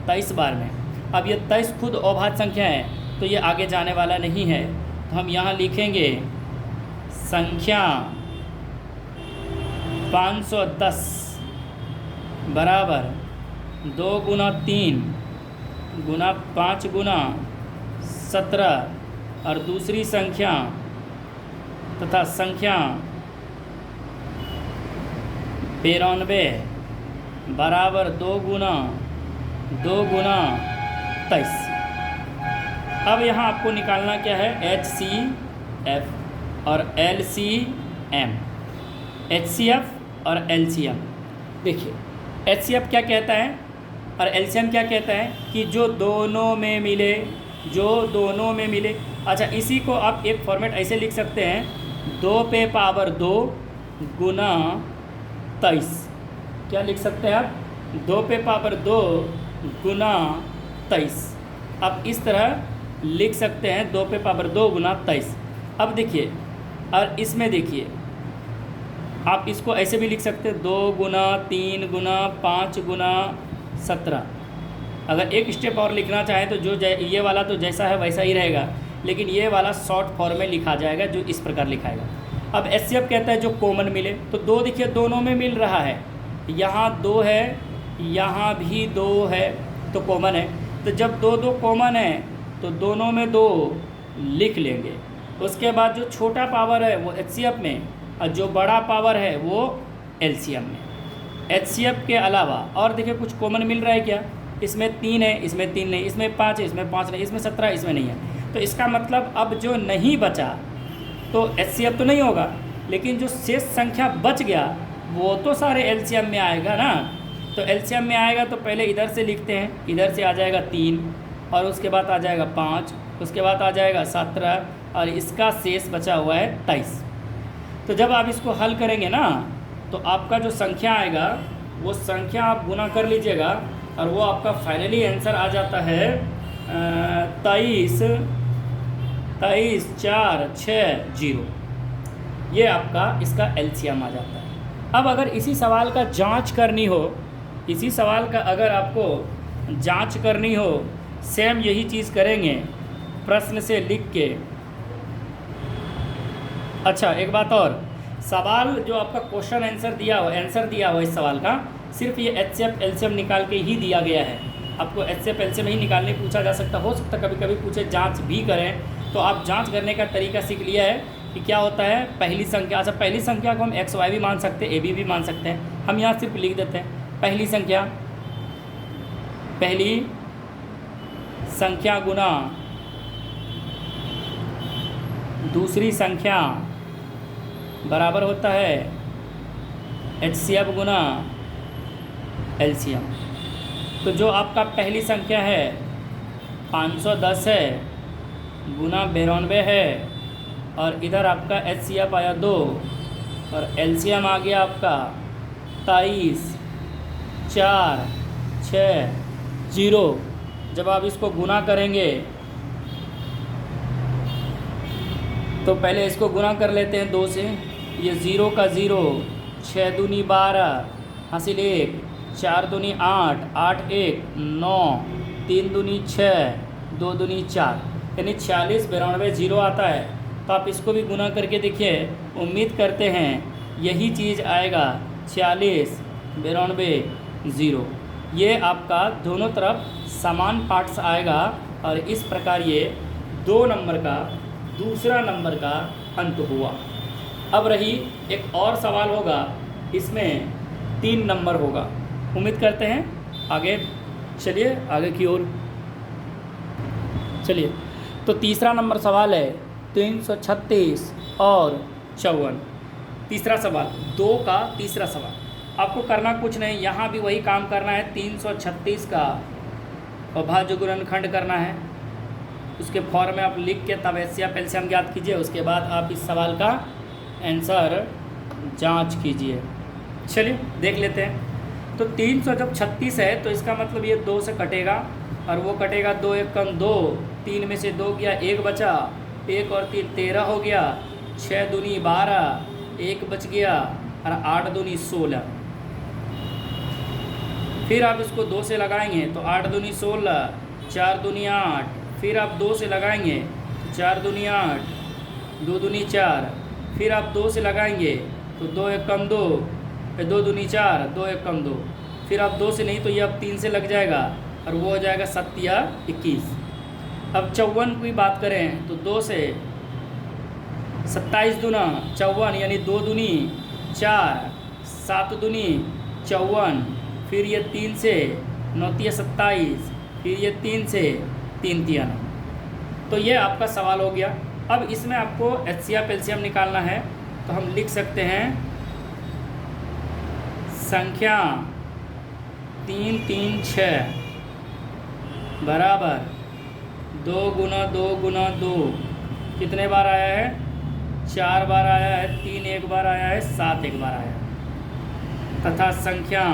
23 बार में। अब ये 23 खुद अभाज्य संख्या है तो ये आगे जाने वाला नहीं है, तो हम यहाँ लिखेंगे संख्या 510 बराबर 2 गुना 3 गुना 5 गुना 17, और दूसरी संख्या तथा संख्या 92 बराबर 2 गुना 23। अब यहाँ आपको निकालना क्या है, HCF और LCM, HCF और LCM। देखिए HCF क्या कहता है और LCM क्या कहता है कि जो दोनों में मिले, जो दोनों में मिले। अच्छा इसी को आप एक फॉर्मेट ऐसे लिख सकते हैं, 2 पे पावर 2 गुना 23। क्या लिख सकते हैं आप, 2 पे पावर 2 गुना 23। अब इस तरह लिख सकते हैं 2 पे पावर 2 गुना 23। अब देखिए और इसमें देखिए आप इसको ऐसे भी लिख सकते हैं 2 गुना 3 गुना 5 गुना 17। अगर एक स्टेप और लिखना चाहें तो जो ये वाला तो जैसा है वैसा ही रहेगा, लेकिन ये वाला शॉर्ट फॉर्म में लिखा जाएगा जो इस प्रकार लिखाएगा। अब HCF कहता है जो कॉमन मिले, तो 2 देखिए दोनों में मिल रहा है, यहाँ 2 है यहाँ भी 2 है तो कॉमन है। तो जब 2 कॉमन है तो दोनों में 2 लिख लेंगे। उसके बाद जो छोटा पावर है वो HCF में और जो बड़ा पावर है वो LCM में। HCF के अलावा और देखिए कुछ कॉमन मिल रहा है क्या, इसमें 3 है, इसमें 3 नहीं, इसमें 5 है, इसमें 5 नहीं, इसमें 17, इसमें नहीं है। तो इसका मतलब अब जो नहीं बचा तो HCF तो नहीं होगा, लेकिन जो शेष संख्या बच गया वो तो सारे LCM में आएगा ना। तो LCM में आएगा तो पहले इधर से लिखते हैं, इधर से आ जाएगा 3 और उसके बाद आ जाएगा 5, उसके बाद आ जाएगा 17 और इसका शेष बचा हुआ है 23। तो जब आप इसको हल करेंगे ना तो आपका जो संख्या आएगा वो संख्या आप गुना कर लीजिएगा और वो आपका फाइनली आंसर आ जाता है 23 4 6 0। ये आपका इसका LCM आ जाता है। अब अगर इसी सवाल का जांच करनी हो, इसी सवाल का अगर आपको जांच करनी हो, सेम यही चीज़ करेंगे प्रश्न से लिख के। अच्छा एक बात और, सवाल जो आपका क्वेश्चन आंसर दिया हो इस सवाल का सिर्फ ये HCF LCM निकाल के ही दिया गया है। आपको HCF LCM ही निकालने पूछा जा सकता, हो सकता कभी कभी पूछे जांच भी करें, तो आप जांच करने का तरीका सीख लिया है कि क्या होता है पहली संख्या। अच्छा पहली संख्या को हम XY भी मान सकते हैं, AB भी मान सकते हैं, हम यहाँ सिर्फ लिख देते हैं पहली संख्या गुना दूसरी संख्या बराबर होता है HCF गुना LCM। तो जो आपका पहली संख्या है 510 है गुना 92 है और इधर आपका HCF आया 2 और एलसीएम आ गया आपका 23, 4, 6, 0। जब आप इसको गुना करेंगे तो पहले इसको गुना कर लेते हैं 2 से। ये 0 का 0, 6 दूनी 12, हासिल 1, 4 दूनी 8, 8 1 9, 3 दूनी 6, 2 दूनी 4, यानी 46, 92, 0 आता है। तो आप इसको भी गुना करके देखिए, उम्मीद करते हैं यही चीज़ आएगा 46, 92, 0। ये आपका दोनों तरफ समान पार्ट्स आएगा और इस प्रकार ये 2 नंबर का दूसरा नंबर का अंक हुआ। अब रही एक और सवाल होगा, इसमें 3 नंबर होगा। उम्मीद करते हैं आगे चलिए, आगे की ओर चलिए। तो तीसरा नंबर सवाल है 336 और 54। तीसरा सवाल 2 का तीसरा सवाल। आपको करना कुछ नहीं, यहाँ भी वही काम करना है। 336 का अभाज्य गुणनखंड करना है, उसके फॉर्म में आप लिख के तब एचसीएफ एलसीएम ज्ञात कीजिए। उसके बाद आप इस सवाल का आंसर जांच कीजिए। चलिए देख लेते हैं। तो 336 है तो इसका मतलब ये 2 से कटेगा और वो कटेगा 2 1 कम 2, 3 में से 2 गया, 1 बचा, 1 और 3 13 हो गया, 6 दूनी 12, 1 बच गया और 8 दूनी 16। फिर आप इसको 2 से लगाएंगे तो 8 दूनी 16, 4 दूनी 8, फिर आप 2 से लगाएंगे तो 4 दूनी 8, 2 दूनी 4, फिर आप 2 से लगाएंगे तो 2 1 कम 2, 2 दूनी 4, 2 1 कम 2, फिर आप 2 से नहीं तो ये अब 3 से लग जाएगा और वो हो जाएगा 7 या 21। अब 54 की बात करें तो 2 से 27 दूना 54, यानी 2 दूनी 4, 7 दूनी 54, फिर ये 3 से 9 तिया 27, फिर ये 3 से 3 तिया 9। तो ये आपका सवाल हो गया। अब इसमें आपको एचसीएफ एलसीएम निकालना है तो हम लिख सकते हैं संख्या 3 3 6 बराबर 2 गुना 2 गुना 2 कितने बार आया है? 4 बार आया है, 3 एक बार आया है, 7 एक बार आया है। तथा संख्या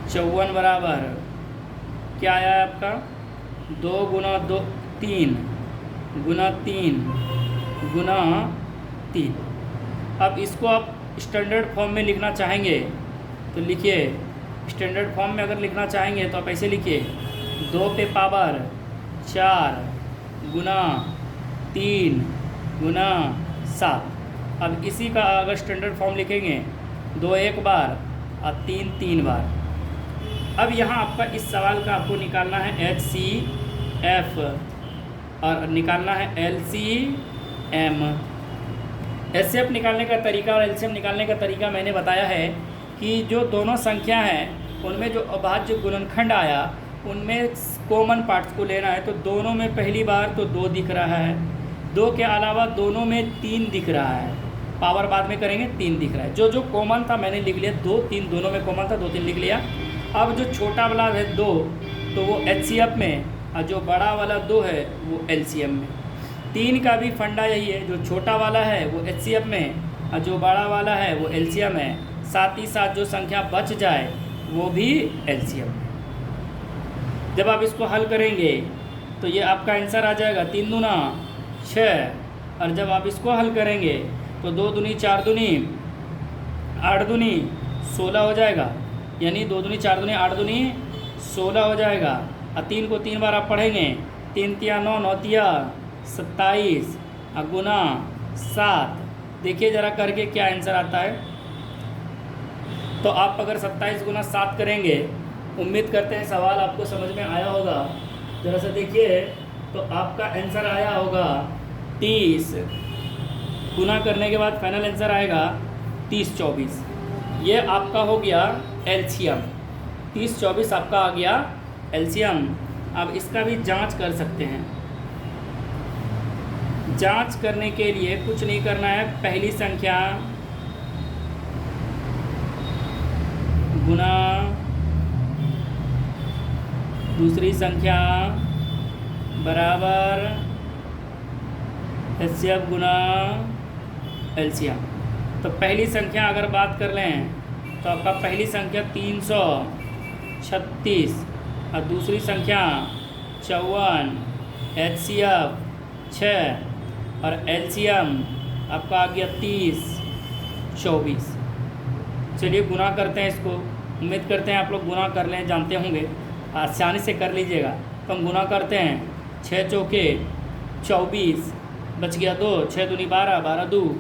54 बराबर क्या आया है आपका? 2 गुना 2 3 गुना 3 गुना 3। अब इसको आप स्टैंडर्ड फॉर्म में लिखना चाहेंगे तो लिखिए। स्टैंडर्ड फॉर्म में अगर लिखना चाहेंगे तो आप ऐसे लिखिए 2 पे पावर 4 गुना 3 गुना 7। अब इसी का अगर स्टैंडर्ड फॉर्म लिखेंगे 2 एक बार और 3 3 बार। अब यहाँ आपका इस सवाल का आपको निकालना है HCF और निकालना है LCM। HCF निकालने का तरीका और LCM निकालने का तरीका मैंने बताया है कि जो दोनों संख्या हैं उनमें जो अभाज्य गुणनखंड आया उनमें कॉमन पार्ट्स को लेना है। तो दोनों में पहली बार तो 2 दिख रहा है, 2 के अलावा दोनों में 3 दिख रहा है, पावर बाद में करेंगे 3 दिख रहा है। जो कॉमन था मैंने लिख लिया, 2 3 दोनों में कॉमन था, 2 3 लिख लिया। अब जो छोटा वाला है 2 तो वो HCF में और जो बड़ा वाला 2 है वो LCM में। 3 का भी फंडा यही है, जो छोटा वाला है वो HCF में और जो बड़ा वाला है वो LCM है। साथ ही साथ जो संख्या बच जाए वो भी LCM में। जब आप इसको हल करेंगे तो ये आपका आंसर आ जाएगा 3 दूना 6। और जब आप इसको हल करेंगे तो 2 दूनी 4 दूनी 8 दूनी 16 हो जाएगा, यानी 2 दूनी 4 दूनी 8 दूनी 16 हो जाएगा। और 3 को 3 बार आप पढ़ेंगे, 3 तिया 9 9 तिया 27 और गुना 7। देखिए ज़रा करके क्या आंसर आता है। तो आप अगर 27 गुना 7 करेंगे, उम्मीद करते हैं सवाल आपको समझ में आया होगा। ज़रा सा देखिए तो आपका आंसर आया होगा 30। गुना करने के बाद फाइनल आंसर आएगा 30 24। ये आपका हो गया LCM। 30 24 आपका आ गया LCM। अब इसका भी जांच कर सकते हैं। जांच करने के लिए कुछ नहीं करना है, पहली संख्या गुना दूसरी संख्या बराबर HCF गुना LCM। तो पहली संख्या अगर बात कर लें तो आपका पहली संख्या 336 और दूसरी संख्या 54, HCF 6 और LCM आपका आ गया 30, 24। चलिए गुना करते हैं इसको। उम्मीद करते हैं आप लोग गुना कर लें, जानते होंगे, आसानी से कर लीजिएगा। तो हम गुना करते हैं। 6 चौके 24, बच गया 2, 6 दूनी 12, 12 दू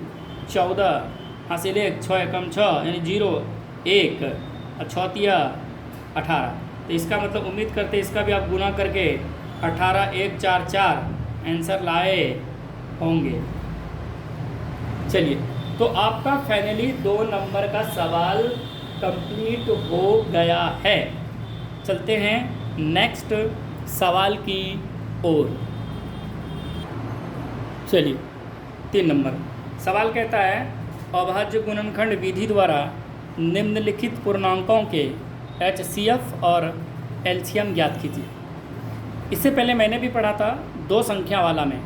14, हासिल 1, 6 एकम 6 यानी 0 1 और 6 तिया 18। तो इसका मतलब उम्मीद करते हैं इसका भी आप गुना करके 18 1 4 4 आंसर लाए होंगे। चलिए, तो आपका फाइनली 2 नंबर का सवाल कंप्लीट हो गया है। चलते हैं नेक्स्ट सवाल की ओर। चलिए, 3 नंबर सवाल कहता है अभाज्य गुणनखंड विधि द्वारा निम्नलिखित पूर्णांकों के HCF और LCM ज्ञात कीजिए। इससे पहले मैंने भी पढ़ा था 2 संख्या वाला में।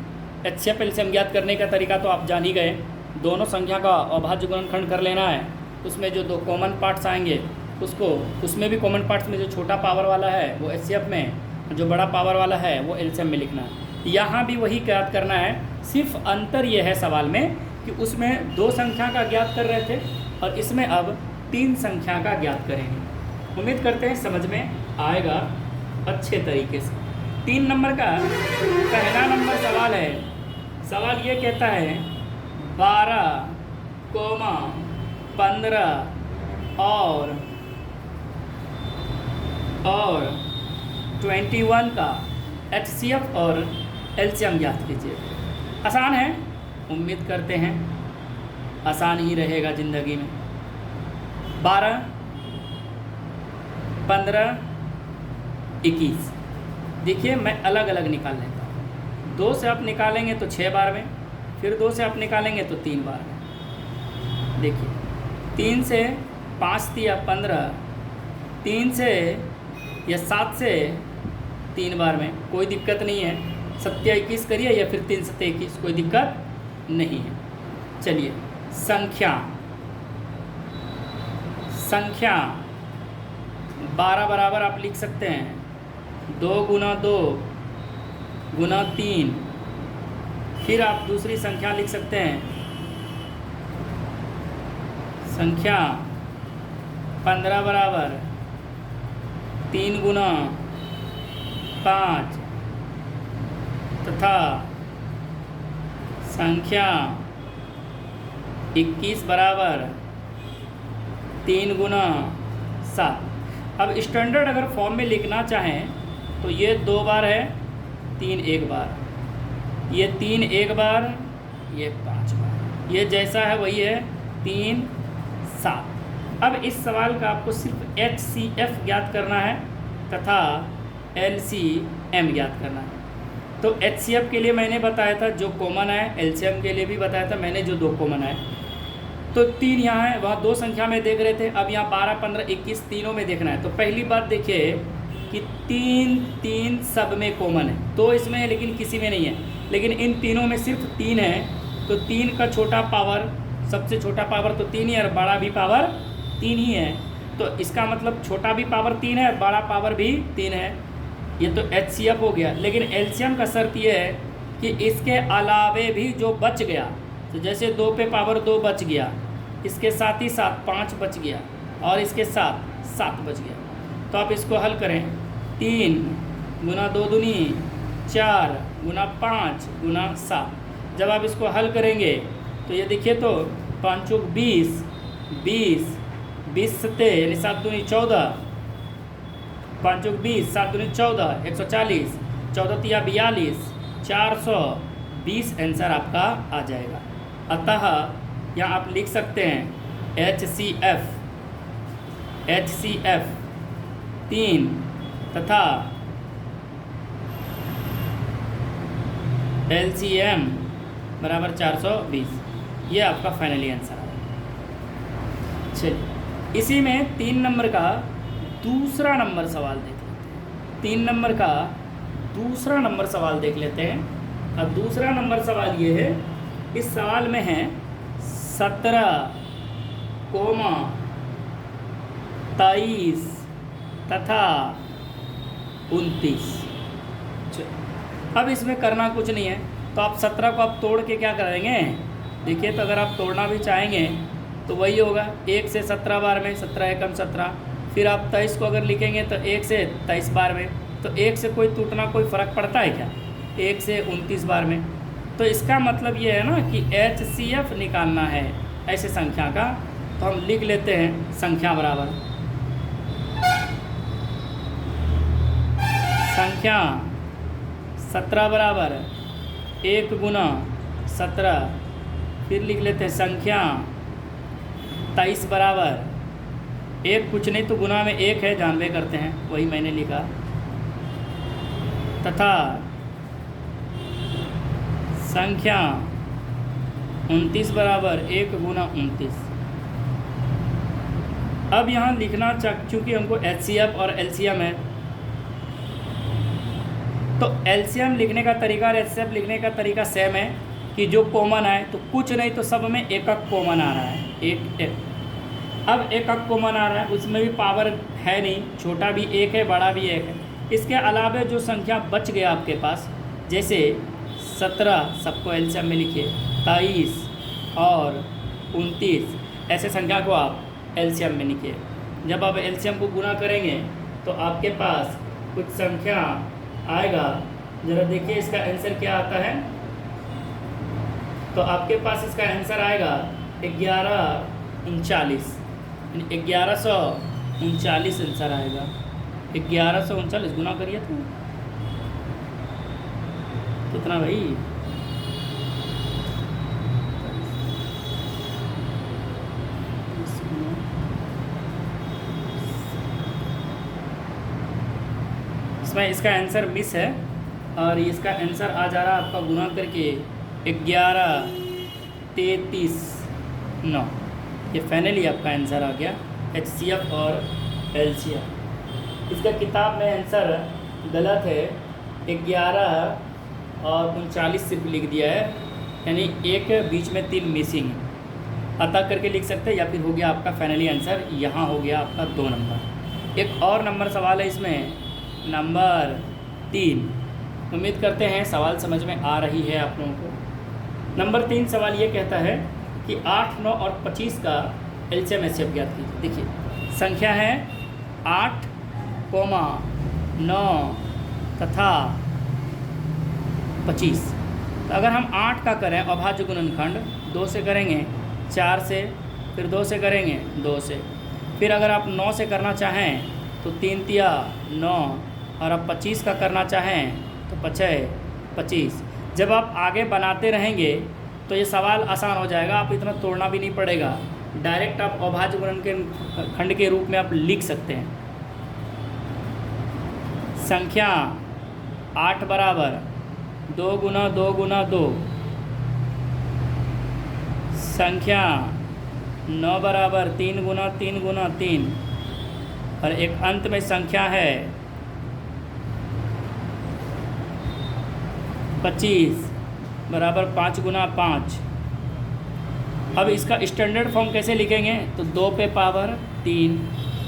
HCF LCM ज्ञात करने का तरीका तो आप जान ही गए। दोनों संख्या का अभाज्य गुणनखंड कर लेना है। उसमें जो 2 कॉमन पार्ट्स आएंगे उसको, उसमें भी कॉमन पार्ट्स में जो छोटा पावर वाला है वो HCF में, जो बड़ा पावर वाला है वो LCM में लिखना है। यहाँ भी वही ज्ञात करना है। सिर्फ अंतर ये है सवाल में कि उसमें 2 संख्या का ज्ञात कर रहे थे और इसमें अब 3 संख्या का ज्ञात करेंगे। उम्मीद करते हैं समझ में आएगा अच्छे तरीके से। 3 नंबर का पहला नंबर सवाल है। सवाल ये कहता है 12, 15 और 21 का HCF और LCM ज्ञात कीजिए। आसान है, उम्मीद करते हैं आसान ही रहेगा ज़िंदगी में। 12, 15, 21। देखिए मैं अलग अलग निकाल लेता हूँ। 2 से आप निकालेंगे तो 6 बार में, फिर 2 से आप निकालेंगे तो 3 बार में। देखिए 3 से 5 तिया 15, 3 से या 7 से 3 बार में, कोई दिक्कत नहीं है। 7 21 करिए या फिर 3 7 21, कोई दिक्कत नहीं है। चलिए संख्या 12 बराबर आप लिख सकते हैं 2 गुना 2 गुना 3। फिर आप दूसरी संख्या लिख सकते हैं संख्या 15 बराबर 3 गुना 5 तथा संख्या 21 बराबर 3 गुना 7। अब स्टैंडर्ड अगर फॉर्म में लिखना चाहें तो ये 2 बार है, 3 1 बार, ये 3 1 बार, ये 5 बार, ये जैसा है वही है 3 7। अब इस सवाल का आपको सिर्फ HCF ज्ञात करना है तथा LCM ज्ञात करना है। तो HCF के लिए मैंने बताया था जो कॉमन है, LCM के लिए भी बताया था मैंने जो 2 कॉमन है। तो 3 यहाँ है, वहाँ 2 संख्या में देख रहे थे। अब यहाँ 12 15 21 तीनों में देखना है। तो पहली बात देखिए कि 3 सब में कॉमन है, 2 इसमें है लेकिन किसी में नहीं है, लेकिन इन तीनों में सिर्फ 3 है। तो 3 का छोटा पावर, सबसे छोटा पावर तो 3 ही है और बड़ा भी पावर 3 ही है। तो इसका मतलब छोटा भी पावर 3 है और बड़ा पावर भी 3 है। ये तो HCF हो गया। लेकिन LCM का शर्त ये है कि इसके अलावे भी जो बच गया, तो जैसे 2 पे पावर 2 बच गया, इसके साथ ही साथ 5 बच गया और इसके साथ 7 बच गया। तो आप इसको हल करें। 3 गुना 2 दूनी 4 गुना 5 गुना 7। जब आप इसको हल करेंगे तो ये देखिए तो 5 चौक 20, 20 सत्ते यानी 7 दूनी 14, 5 चौक 20, 7 दूनी 14, 140, 14 तिया 42, 420 आंसर आपका आ जाएगा। अतः यहाँ आप लिख सकते हैं HCF 3 तथा LCM बराबर 420। ये आपका फाइनली आंसर है। चलिए इसी में 3 नंबर का दूसरा नंबर सवाल देख लेते हैं। 3 नंबर का दूसरा नंबर सवाल देख लेते हैं। अब दूसरा नंबर सवाल ये है, इस सवाल में है 17,23 तथा 29। अब इसमें करना कुछ नहीं है, तो आप 17 को आप तोड़ के क्या करेंगे, देखिए तो अगर आप तोड़ना भी चाहेंगे तो वही होगा 1 से 17 बार में, 17 एकम 17। फिर आप 23 को अगर लिखेंगे तो 1 से 23 बार में, तो 1 से कोई टूटना कोई फ़र्क पड़ता है क्या, 1 से 29 बार में। तो इसका मतलब ये है ना कि HCF निकालना है ऐसे संख्या का। तो हम लिख लेते हैं संख्या बराबर संख्या 17 बराबर 1 गुना 17। फिर लिख लेते हैं संख्या 23 बराबर 1 कुछ नहीं तो गुना में 1 है, जानबे करते हैं, वही मैंने लिखा, तथा संख्या 29 बराबर 1 गुना 29। अब यहाँ लिखना चूँकि हमको HCF और LCM है, तो LCM लिखने का तरीका और HCF लिखने का तरीका सेम है कि जो कॉमन है तो कुछ नहीं तो सब में एक कॉमन आ रहा है, एक। अब एक कॉमन आ रहा है, उसमें भी पावर है नहीं, छोटा भी 1 है बड़ा भी 1 है। इसके अलावा जो संख्या बच गया आपके पास, जैसे 17 सबको LCM में लिखिए, 23 और 29 ऐसे संख्या को आप LCM में लिखिए। जब आप LCM को गुना करेंगे तो आपके पास कुछ संख्या आएगा, ज़रा देखिए इसका आंसर क्या आता है। तो आपके पास इसका आंसर आएगा 1139, 1139 आंसर आएगा। 1139 गुना करिए तो कितना भाई, इसमें इसका आंसर मिस है और इसका आंसर आ जा रहा है आपका गुना करके 11,33,9। ये फाइनली आपका आंसर आ गया HCF और LCM। इसका किताब में आंसर गलत है, 11 और 39 सिर्फ लिख दिया है, यानी एक बीच में 3 मिसिंग है। अतः करके लिख सकते हैं, या फिर हो गया आपका फाइनली आंसर, यहाँ हो गया आपका 2 नंबर। एक और नंबर सवाल है इसमें, नंबर 3। उम्मीद करते हैं सवाल समझ में आ रही है आप लोगों को। नंबर 3 सवाल ये कहता है कि 8, 9 और 25 का LCM HCF ज्ञात कीजिए। देखिए संख्या है 8, 9 तथा 25। तो अगर हम 8 का करें अभाज्य गुणनखंड, 2 से करेंगे, 4 से, फिर 2 से करेंगे, 2 से, फिर अगर आप 9 से करना चाहें तो 3 तिया 9, और आप 25 का करना चाहें तो 5 25। जब आप आगे बनाते रहेंगे तो ये सवाल आसान हो जाएगा, आप इतना तोड़ना भी नहीं पड़ेगा, डायरेक्ट आप अभाज्य गुणनखंड के रूप में आप लिख सकते हैं। संख्या 8 बराबर 2 गुना 2 गुना 2, संख्या 9 बराबर 3 गुना 3 गुना 3, और एक अंत में संख्या है 25 बराबर 5 गुना 5। अब इसका स्टैंडर्ड फॉर्म कैसे लिखेंगे, तो 2 पे पावर 3।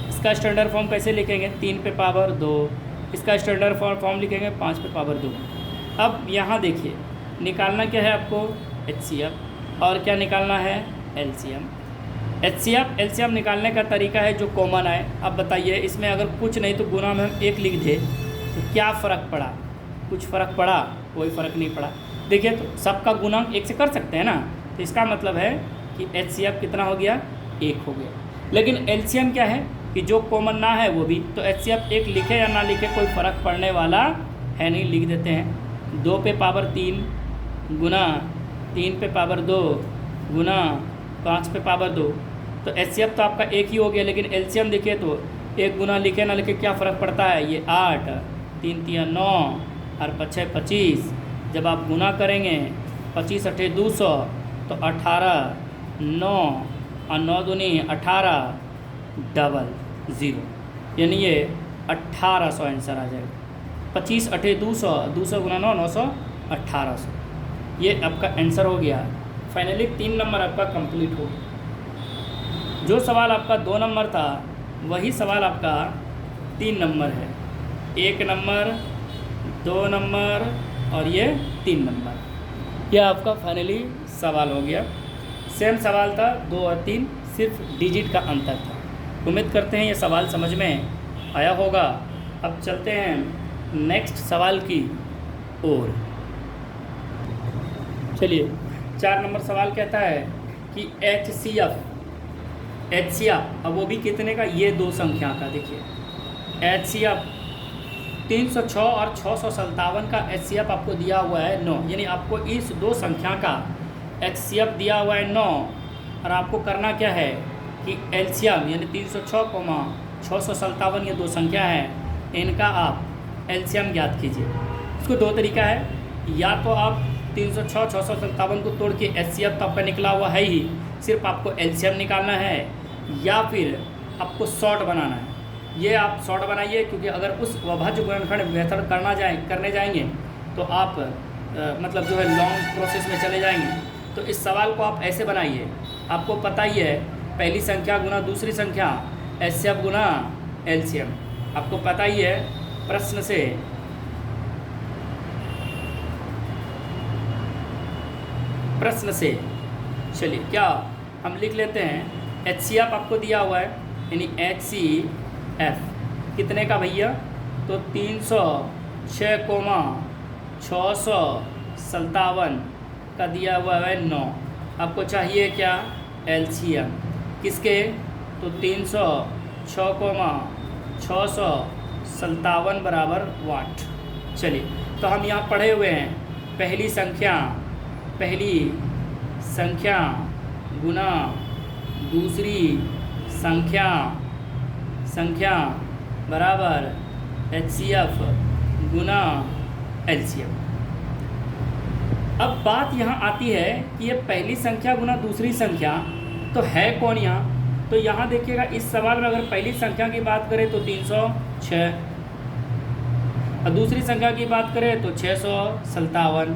इसका स्टैंडर्ड फॉर्म कैसे लिखेंगे, 3 पे पावर 2। इसका स्टैंडर्ड फॉर्म लिखेंगे 5 पे पावर 2। अब यहाँ देखिए निकालना क्या है आपको, HCF, और क्या निकालना है, LCM। HCF LCM निकालने का तरीका है जो कॉमन है। अब बताइए इसमें अगर कुछ नहीं तो गुना में हम 1 लिख दे तो क्या फ़र्क पड़ा, कुछ फ़र्क पड़ा, कोई फ़र्क नहीं पड़ा। देखिए तो सबका गुणांक 1 से कर सकते हैं ना, तो इसका मतलब है कि HCF कितना हो गया, 1 हो गया। लेकिन LCM क्या है कि जो कॉमन ना है वो भी, तो HCF 1 लिखे या ना लिखे कोई फ़र्क पड़ने वाला है नहीं, लिख देते हैं। 2 पे पावर 3 गुना 3 पे पावर 2 गुना 5 पे पावर 2, तो HCF तो आपका 1 ही हो गया। लेकिन LCM देखिए तो 1 गुना लिखे ना लिखे क्या फ़र्क पड़ता है, ये 8, 3 तिया 9 और 5 25। जब आप गुना करेंगे 25 8 200, तो 18 9 और 9 दूनी 18 डबल 0, यानी ये 1800 आंसर आ जाएगा। 25 8 200, 200 गुना 9 900, 1800। ये आपका आंसर हो गया। फाइनली 3 नंबर आपका कंप्लीट हो गया। जो सवाल आपका 2 नंबर था वही सवाल आपका 3 नंबर है। 1 नंबर, 2 नंबर और ये 3 नंबर। यह आपका फाइनली सवाल हो गया। सेम सवाल था 2 और 3, सिर्फ डिजिट का अंतर था। उम्मीद करते हैं ये सवाल समझ में आया होगा। अब चलते हैं नेक्स्ट सवाल की ओर। चलिए 4 नंबर सवाल कहता है कि HCF, अब वो भी कितने का, ये 2 संख्या का। देखिए HCF 306 और 657 का HCF आपको दिया हुआ है 9, यानी आपको इस 2 संख्या का HCF दिया हुआ है 9 और आपको करना क्या है कि एलसीएम यानी 306, 657 ये 2 संख्या है, इनका आप एलसीएम ज्ञात कीजिए। इसको 2 तरीका है, या तो आप 306, 657 को तोड़ के HCF तो आपका निकला हुआ है ही, सिर्फ आपको एलसीएम निकालना है, या फिर आपको शॉर्ट बनाना है। ये आप शॉर्ट बनाइए, क्योंकि अगर उस अभाज्य गुणनखंड मेथड करने जाएंगे तो आप मतलब जो है लॉन्ग प्रोसेस में चले जाएंगे। तो इस सवाल को आप ऐसे बनाइए। आपको पता ही है पहली संख्या गुना दूसरी संख्या HCF गुना एलसीएम, आपको पता ही है प्रश्न से। चलिए क्या हम लिख लेते हैं, HCF आपको दिया हुआ है, यानी HCF कितने का भैया, तो 306, 657 का दिया हुआ है 9। आपको चाहिए क्या, एलसीएम किसके, तो 306, 657 बराबर 8। चलिए तो हम यहाँ पढ़े हुए हैं पहली संख्या गुना दूसरी संख्या बराबर HCF गुना एलसीएम। अब बात यहाँ आती है कि ये पहली संख्या गुना दूसरी संख्या तो है कौन यहाँ। तो यहाँ देखिएगा इस सवाल में अगर पहली संख्या की बात करें तो 306 और दूसरी संख्या की बात करें तो 657।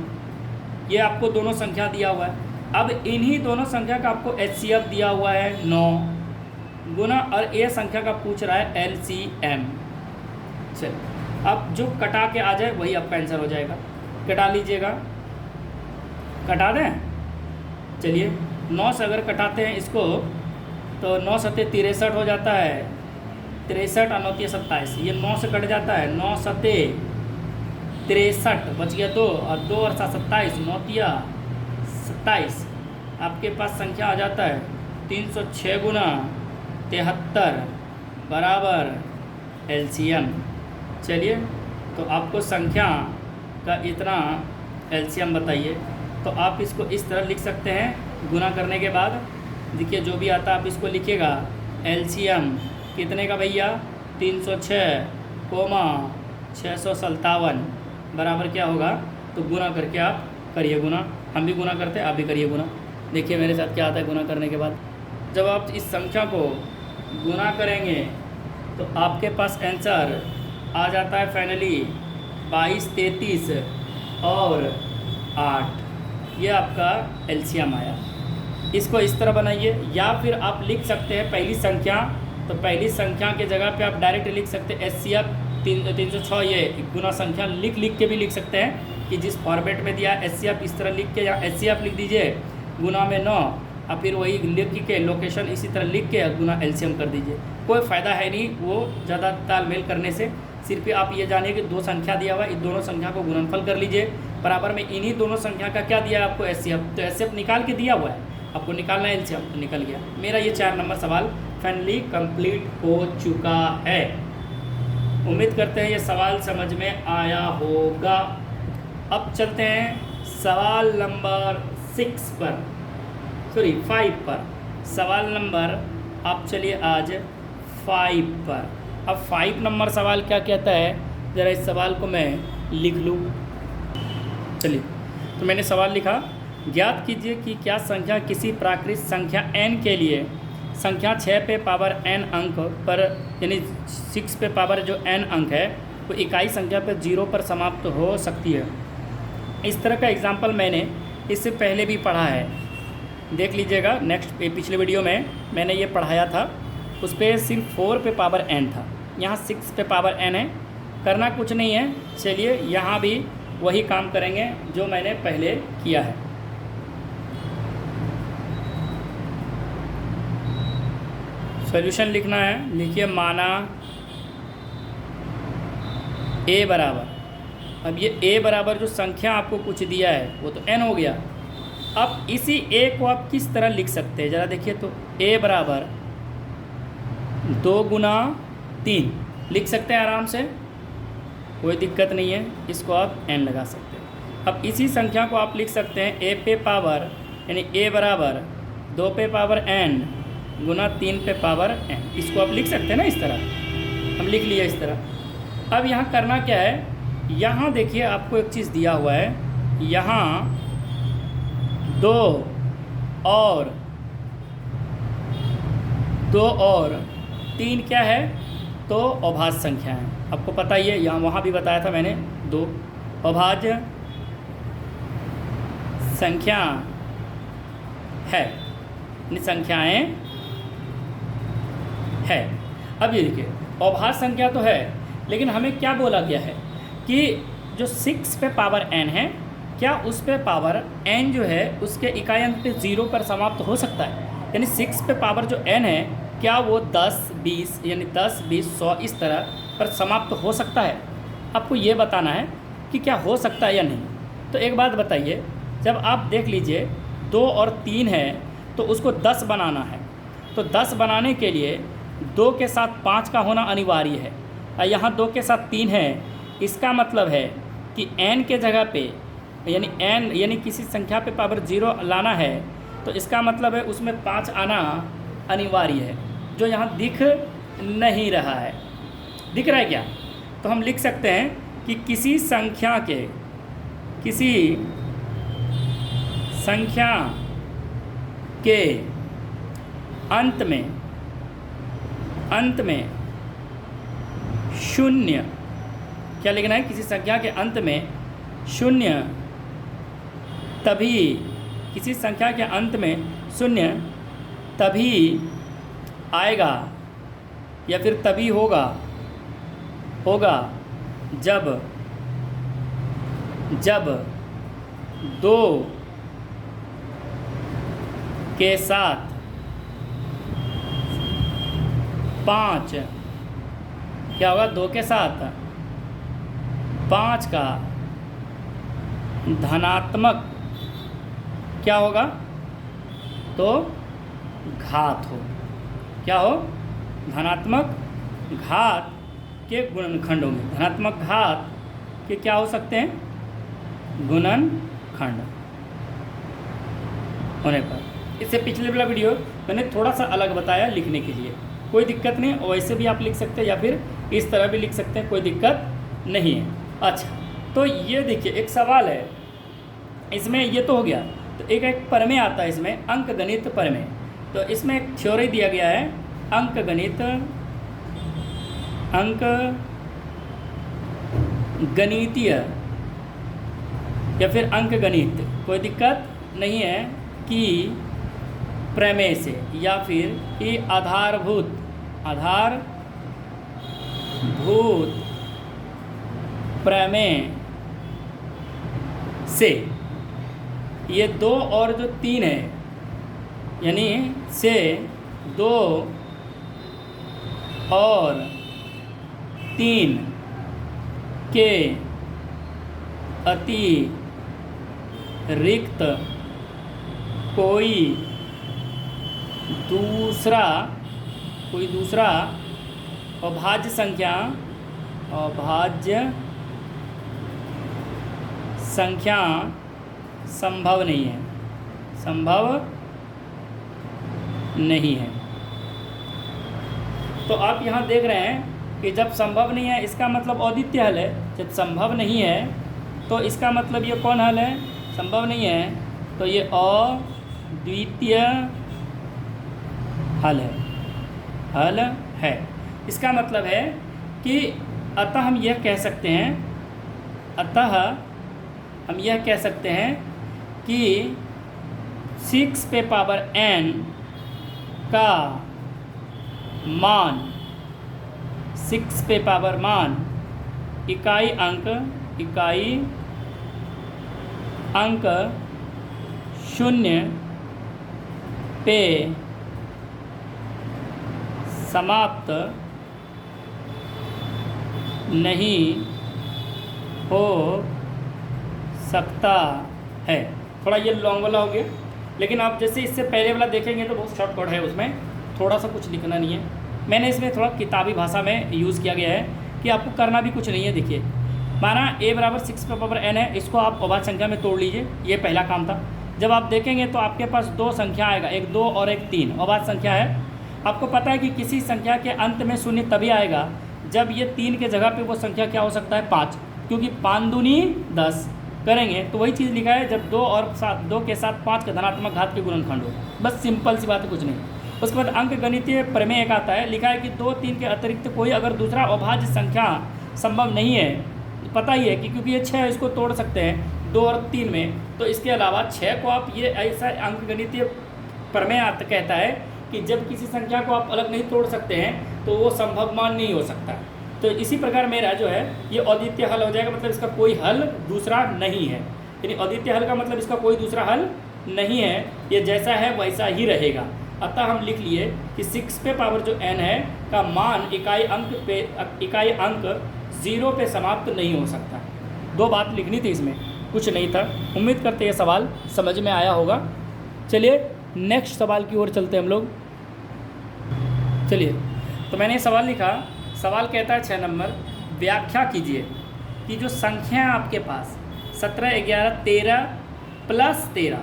ये आपको दोनों संख्या दिया हुआ है। अब इन्हीं दोनों संख्या का आपको HCF दिया हुआ है 9 गुना, और ये संख्या का पूछ रहा है LCM। चलिए अब जो कटा के आ जाए वही आपका आंसर हो जाएगा। कटा लीजिएगा, कटा दें। चलिए 9 से अगर कटाते हैं इसको तो 9 सत्ते 63 हो जाता है, 63 और 9 27, ये 9 से कट जाता है, 9 सत्ते 63 बच गया 2 और 2 और 7 27, 9 27। आपके पास संख्या आ जाता है 306 गुना 73 बराबर एलसीएम। चलिए तो आपको संख्या का इतना एलसीएम बताइए। तो आप इसको इस तरह लिख सकते हैं, गुना करने के बाद देखिए जो भी आता आप इसको लिखिएगा। एलसीएम कितने का भैया, 306, 657 बराबर क्या होगा, तो गुना करके आप करिए गुना। हम भी गुना करते हैं, आप भी करिए गुना। देखिए मेरे साथ क्या आता है गुना करने के बाद। जब आप इस संख्या को गुना करेंगे तो आपके पास आंसर आ जाता है फाइनली 22, 33 और 8। ये आपका एलसीएम आया। इसको इस तरह बनाइए, या फिर आप लिख सकते हैं पहली संख्या, तो पहली संख्या के जगह पे आप डायरेक्ट लिख सकते हैं HCF 306, ये गुना संख्या लिख के भी लिख सकते हैं कि जिस फॉर्मेट में दिया HCF इस तरह लिख के, या HCF लिख दीजिए गुना में 9 और फिर वही लिख के लोकेशन इसी तरह लिख के गुना एलसीएम कर दीजिए। कोई फ़ायदा है नहीं वो ज़्यादा तालमेल करने से। सिर्फ आप ये जानिए कि 2 संख्या दिया हुआ है, इन दोनों संख्या को गुणनफल कर लीजिए। बराबर में इन्हीं दोनों संख्या का क्या दिया है आपको, HCF। तो HCF निकाल के दिया हुआ है, आपको निकालना है एलसीएम, तो निकल गया। मेरा ये 4 नंबर सवाल फाइनली कंप्लीट हो चुका है। उम्मीद करते हैं ये सवाल समझ में आया होगा। अब चलते हैं सवाल नंबर 5 पर। सवाल नंबर आप चलिए आज 5 पर। अब 5 नंबर सवाल क्या कहता है, ज़रा इस सवाल को मैं लिख लूँ। चलिए तो मैंने सवाल लिखा, ज्ञात कीजिए कि क्या संख्या किसी प्राकृत संख्या n के लिए संख्या 6 पे पावर n अंक पर, यानी 6 पे पावर जो n अंक है वो इकाई संख्या पर 0 पर समाप्त हो सकती है। इस तरह का एग्जाम्पल मैंने इससे पहले भी पढ़ा है, देख लीजिएगा। नेक्स्ट पिछले वीडियो में मैंने ये पढ़ाया था, उस पर सिर्फ 4 पे पावर n था, यहाँ 6 पे पावर n है। करना कुछ नहीं है, चलिए यहाँ भी वही काम करेंगे जो मैंने पहले किया है। सॉल्यूशन लिखना है, लिखिए माना a बराबर, अब ये a बराबर जो संख्या आपको कुछ दिया है वो तो n हो गया। अब इसी a को आप किस तरह लिख सकते हैं ज़रा देखिए, तो a बराबर 2 गुना 3 लिख सकते हैं आराम से, कोई दिक्कत नहीं है, इसको आप n लगा सकते हैं। अब इसी संख्या को आप लिख सकते हैं a पे पावर, यानी a बराबर 2 पे पावर n गुना 3 पे पावर n, इसको आप लिख सकते हैं ना इस तरह, हम लिख लिया इस तरह। अब यहाँ करना क्या है, यहाँ देखिए आपको एक चीज़ दिया हुआ है, यहाँ 2 और 3 क्या है, तो अभाज्य संख्या है, आपको पता ही है, यहाँ वहाँ भी बताया था मैंने, 2 अभाज्य संख्या है, संख्याएं है। अब ये देखिए अभाज्य संख्या तो है, लेकिन हमें क्या बोला गया है कि जो 6 पे पावर n है, क्या उस पे पावर n जो है उसके इकाई अंक पे 0 पर समाप्त हो सकता है, यानी 6 पे पावर जो n है क्या वो 10, 20 यानी 10, 20, 100 इस तरह पर समाप्त हो सकता है। आपको ये बताना है कि क्या हो सकता है या नहीं। तो एक बात बताइए, जब आप देख लीजिए 2 और 3 है तो उसको 10 बनाना है, तो 10 बनाने के लिए 2 के साथ 5 का होना अनिवार्य है, और यहाँ 2 के साथ 3 है, इसका मतलब है कि n के जगह पे यानी किसी संख्या पे पावर 0 लाना है, तो इसका मतलब है उसमें 5 आना अनिवार्य है, जो यहाँ दिख नहीं रहा है। दिख रहा है क्या? तो हम लिख सकते हैं कि किसी संख्या के अंत में शून्य, क्या लिखना है, किसी संख्या के अंत में शून्य तभी, किसी संख्या के अंत में शून्य तभी आएगा या फिर तभी होगा जब 2 के साथ 5, क्या होगा, 2 के साथ 5 का धनात्मक क्या होगा, तो घात हो, क्या हो, धनात्मक घात के गुणनखंड होंगे। धनात्मक घात के क्या हो सकते हैं, गुणनखंड होने पर। इससे पिछले वाला वीडियो मैंने थोड़ा सा अलग बताया लिखने के लिए, कोई दिक्कत नहीं, वैसे भी आप लिख सकते हैं या फिर इस तरह भी लिख सकते हैं, कोई दिक्कत नहीं है। अच्छा, तो ये देखिए एक सवाल है इसमें, ये तो हो गया। तो एक प्रमेय आता है इसमें, अंकगणित प्रमेय। तो इसमें एक थ्योरी दिया गया है, गणितीय या फिर अंकगणित, कोई दिक्कत नहीं है, कि प्रमेय से या फिर कि आधारभूत प्रमेय से ये 2 और जो 3 है, यानी से 2 और 3 के अतिरिक्त कोई दूसरा अभाज्य संख्या संभव नहीं है। तो आप यहाँ देख रहे हैं कि जब संभव नहीं है इसका मतलब अद्वितीय हल है, जब संभव नहीं है तो इसका मतलब ये कौन हल है, संभव नहीं है तो ये अद्वितीय हल है। इसका मतलब है कि अतः हम यह कह सकते हैं कि 6 पे पावर n का मान 6 पे पावर मान इकाई अंक 0 पे समाप्त नहीं हो सकता है। थोड़ा ये लॉन्ग वाला हो गया, लेकिन आप जैसे इससे पहले वाला देखेंगे तो बहुत शॉर्टकट है, उसमें थोड़ा सा कुछ लिखना नहीं है। मैंने इसमें थोड़ा किताबी भाषा में यूज़ किया गया है कि आपको करना भी कुछ नहीं है। देखिए माना a बराबर 6 पे पावर n है, इसको आप अभाज्य संख्या में तोड़ लीजिए, ये पहला काम था। जब आप देखेंगे तो आपके पास दो संख्या आएगा, एक 2 और एक 3, अभाज्य संख्या है। आपको पता है कि किसी संख्या के अंत में शून्य तभी आएगा जब ये 3 के जगह पे वो संख्या क्या हो सकता है 5, क्योंकि 5 दूनी 10 करेंगे तो वही चीज़ लिखा है जब 2 के साथ 5 का धनात्मक घात के गुणनखंड हो। बस सिंपल सी बात है, कुछ नहीं। उसके बाद अंक गणितीय प्रमेय एक आता है, लिखा है कि 2, 3 के अतिरिक्त कोई अगर दूसरा अभाज्य संख्या संभव नहीं है, पता ही है कि क्योंकि ये 6 इसको तोड़ सकते हैं 2 और 3 में, तो इसके अलावा 6 को आप ये ऐसा अंक गणितीय प्रमेय कहता है कि जब किसी संख्या को आप अलग नहीं तोड़ सकते हैं तो वो संभव मान नहीं हो सकता। तो इसी प्रकार मेरा जो है ये अद्वितीय हल हो जाएगा, मतलब इसका कोई हल दूसरा नहीं है। यानी अद्वितीय हल का मतलब इसका कोई दूसरा हल नहीं है, ये जैसा है वैसा ही रहेगा। अतः हम लिख लिए कि 6 पे पावर जो n है का मान इकाई अंक 0 पे समाप्त नहीं हो सकता। 2 बात लिखनी थी, इसमें कुछ नहीं था। उम्मीद करते ये सवाल समझ में आया होगा। चलिए नेक्स्ट सवाल की ओर चलते हैं हम लोग। चलिए, तो मैंने सवाल लिखा, सवाल कहता है 6 नंबर, व्याख्या कीजिए कि जो संख्या है आपके पास 17, 11, 13 प्लस 13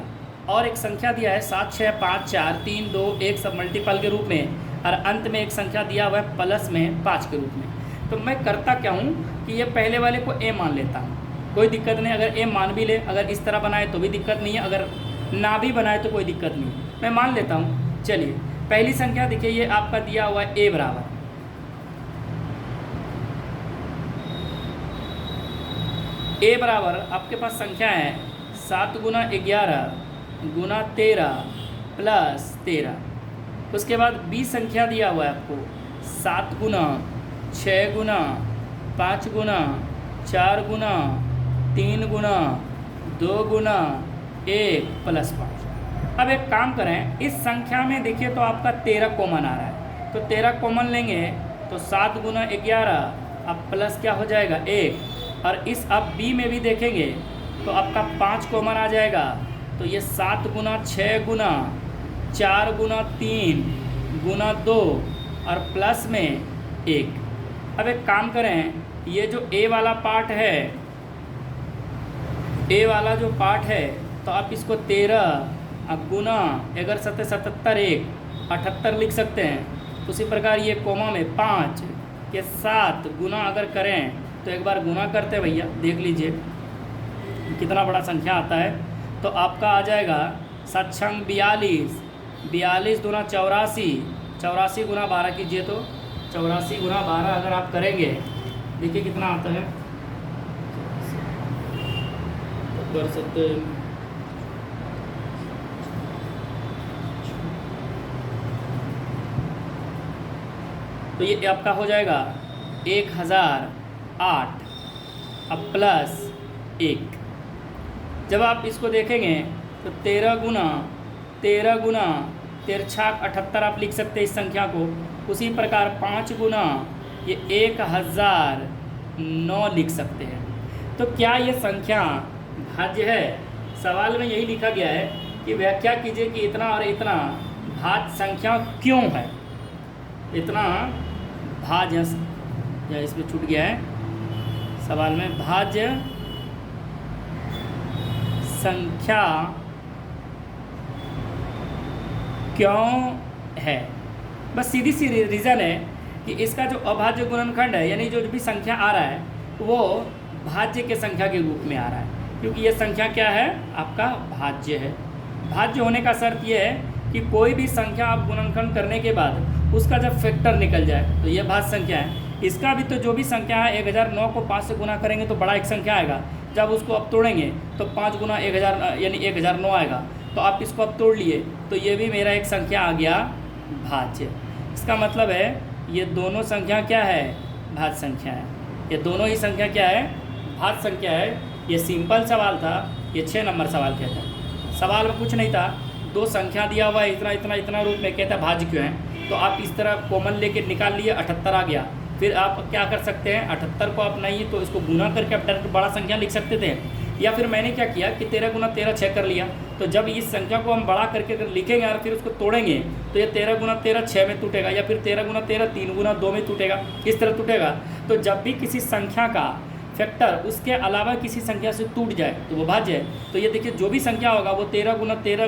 और एक संख्या दिया है 7, 6, 5, 4, 3, 2, 1 सब मल्टीपल के रूप में, और अंत में एक संख्या दिया हुआ है प्लस में 5 के रूप में। तो मैं करता क्या हूँ कि ये पहले वाले को a मान लेता हूँ, कोई दिक्कत नहीं। अगर a मान भी ले, अगर इस तरह बनाए तो भी दिक्कत नहीं है, अगर ना भी बनाए तो कोई दिक्कत नहीं, मैं मान लेता हूँ। चलिए पहली संख्या देखिए, ये आपका दिया हुआ है a बराबर, a बराबर आपके पास संख्या है 7 गुना 11 गुना 13 प्लस 13। उसके बाद b संख्या दिया हुआ है आपको 7 गुना 6 गुना 5 गुना 4 गुना 3 गुना 2 गुना 1 प्लस 5। अब एक काम करें, इस संख्या में देखिए तो आपका 13 कॉमन आ रहा है, तो 13 कॉमन लेंगे तो 7 गुना 11 अब प्लस क्या हो जाएगा 1, और इस आप b में भी देखेंगे तो आपका 5 कॉमन आ जाएगा, तो ये 7 गुना 6 गुना 4 गुना 3 गुना 2 और प्लस में 1। अब एक काम करें, ये जो a वाला पार्ट है, a वाला जो पार्ट है, तो आप इसको 13 अब गुना 11 7 77 1 78 लिख सकते हैं। उसी प्रकार ये कोमा में 5 के 7 गुना अगर करें तो एक बार गुना करते भैया, देख लीजिए कितना बड़ा संख्या आता है। तो आपका आ जाएगा 7 छंग 42, 42 दूना 84, 84 गुना 12 कीजिए तो 84 गुना 12 अगर आप करेंगे, देखिए कितना आता है, कर सकते हैं। तो ये आपका हो जाएगा 1008 अब प्लस 1। जब आप इसको देखेंगे तो 13 गुना 13 आप लिख सकते हैं इस संख्या को। उसी प्रकार 5 गुना ये 1009 लिख सकते हैं। तो क्या ये संख्या भाज्य है? सवाल में यही लिखा गया है कि व्याख्या कीजिए कि इतना और इतना भाज्य संख्या क्यों है। इतना भाज्य, या इसमें छूट गया है सवाल में, भाज्य संख्या क्यों है। बस सीधी सी रीज़न है कि इसका जो अभाज्य गुणनखंड है, यानी जो भी संख्या आ रहा है वो भाज्य के संख्या के रूप में आ रहा है, क्योंकि ये संख्या क्या है, आपका भाज्य है। भाज्य होने का शर्त ये है कि कोई भी संख्या आप गुणनखंड करने के बाद उसका जब फैक्टर निकल जाए तो ये भाज्य संख्या है। इसका भी तो जो भी संख्या है 1009 को 5 से गुना करेंगे तो बड़ा एक संख्या आएगा। जब उसको अब तोड़ेंगे तो 5 गुना 1000 यानी 1009 आएगा। तो आप इसको अब तोड़ लिए तो ये भी मेरा एक संख्या आ गया भाज्य। इसका मतलब है ये दोनों संख्या क्या है, भाज्य संख्या है। ये दोनों ही संख्या क्या है, भाज्य संख्या है। ये सिंपल सवाल था, ये 6 नंबर सवाल कहता है। सवाल में कुछ नहीं था, दो संख्या दिया हुआ है इतना इतना इतना रूप में, कहता है भाज्य क्यों है। तो आप इस तरह कॉमन लेके निकाल लिए, 78 आ गया। फिर आप क्या कर सकते हैं, 78 को आप नहीं तो इसको गुना करके आप डायरेक्ट बड़ा संख्या लिख सकते थे। या फिर मैंने क्या किया कि 13 गुना 13 6 कर लिया। तो जब इस संख्या को हम बड़ा करके अगर लिखेंगे और फिर उसको तोड़ेंगे तो ये 13 गुना 13 6 में टूटेगा, या फिर 13 गुना 13 3 गुना 2 में टूटेगा, इस तरह टूटेगा। तो जब भी किसी संख्या का फैक्टर उसके अलावा किसी संख्या से टूट जाए तो वो भाज्य है। तो ये देखिए जो भी संख्या होगा वो 13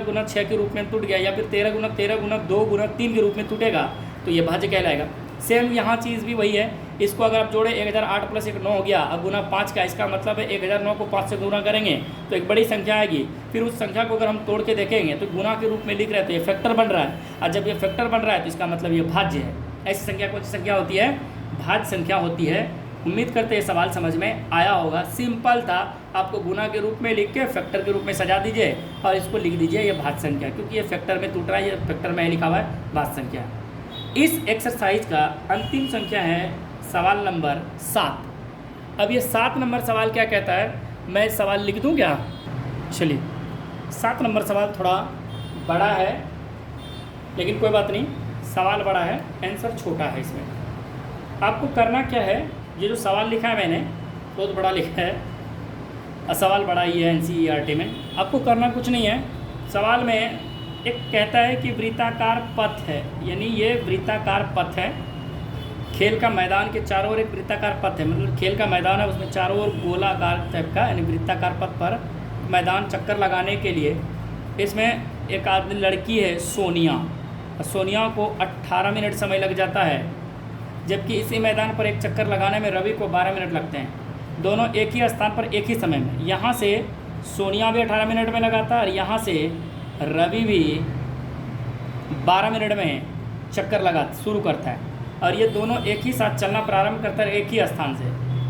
गुना 6 के रूप में टूट गया, या फिर 13 गुना 2 गुना 3 के रूप में टूटेगा, तो ये भाज्य कहलाएगा। सेम यहाँ चीज़ भी वही है। इसको अगर आप जोड़े 1008 + 1 9 हो गया, अब गुना 5 का, इसका मतलब है 1009 को 5 से गुना करेंगे तो एक बड़ी संख्या आएगी। फिर उस संख्या को अगर हम तोड़ के देखेंगे तो गुना के रूप में लिख रहे हैं तो ये फैक्टर बन रहा है, और जब ये फैक्टर बन रहा है तो इसका मतलब ये भाज्य है। ऐसी संख्या कौन सी संख्या होती है, भाज्य संख्या होती है। उम्मीद करते हैं सवाल समझ में आया होगा। सिंपल था, आपको गुना के रूप में लिख के फैक्टर के रूप में सजा दीजिए और इसको लिख दीजिए ये भाज्य संख्या, क्योंकि ये फैक्टर में टूट रहा है, ये फैक्टर में लिखा हुआ है भाज्य संख्या। इस एक्सरसाइज का अंतिम संख्या है सवाल नंबर 7। अब ये 7 नंबर सवाल क्या कहता है, मैं सवाल लिख दूं क्या? चलिए, 7 नंबर सवाल थोड़ा बड़ा है, लेकिन कोई बात नहीं, सवाल बड़ा है, आंसर छोटा है। इसमें आपको करना क्या है, ये जो सवाल लिखा है मैंने बहुत बड़ा लिखा है, और सवाल बड़ा ही है NCERT में। आपको करना कुछ नहीं है। सवाल में एक कहता है कि वृत्ताकार पथ है, यानी ये वृत्ताकार पथ है। खेल का मैदान के चारों ओर एक वृत्ताकार पथ है, मतलब खेल का मैदान है, उसमें चारों ओर गोलाकार टाइप का, यानी वृत्ताकार पथ पर मैदान चक्कर लगाने के लिए इसमें एक आदमी लड़की है सोनिया। सोनिया को 18 मिनट समय लग जाता है, जबकि इसी मैदान पर एक चक्कर लगाने में रवि को 12 मिनट लगते हैं। दोनों एक ही स्थान पर एक ही समय में। यहाँ से सोनिया भी 18 मिनट में लगाता है और यहाँ से रवि भी 12 मिनट में चक्कर लगा शुरू करता है, और ये दोनों एक ही साथ चलना प्रारंभ करता है एक ही स्थान से।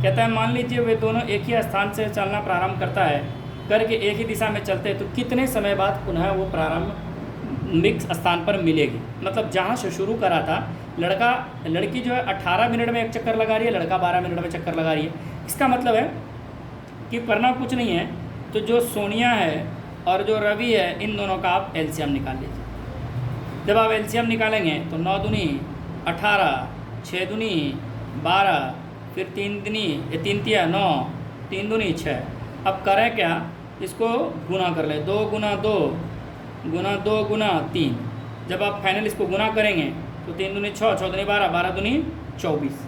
कहता है मान लीजिए वे दोनों एक ही स्थान से चलना प्रारंभ करता है करके एक ही दिशा में चलते हैं, तो कितने समय बाद पुनः वो प्रारंभिक स्थान पर मिलेगी। मतलब जहाँ से शुरू करा था लड़की जो है 18 मिनट में एक चक्कर लगा रही है, लड़का 12 मिनट में चक्कर लगा रही है। इसका मतलब है कि करना कुछ नहीं है, तो जो सोनिया है और जो रवि है इन दोनों का आप एलसीएम निकाल लीजिए। जब आप एलसीएम निकालेंगे तो 9 दूनी 18, 6 दूनी 12, फिर 3 तिया 9, 3 दूनी 6। अब करें क्या, इसको गुना कर ले, 2 गुना 2 गुना 2 गुना 3। जब आप फाइनल इसको गुना करेंगे तो 3 दूनी 6, 6 दूनी 12, 12 दूनी 24।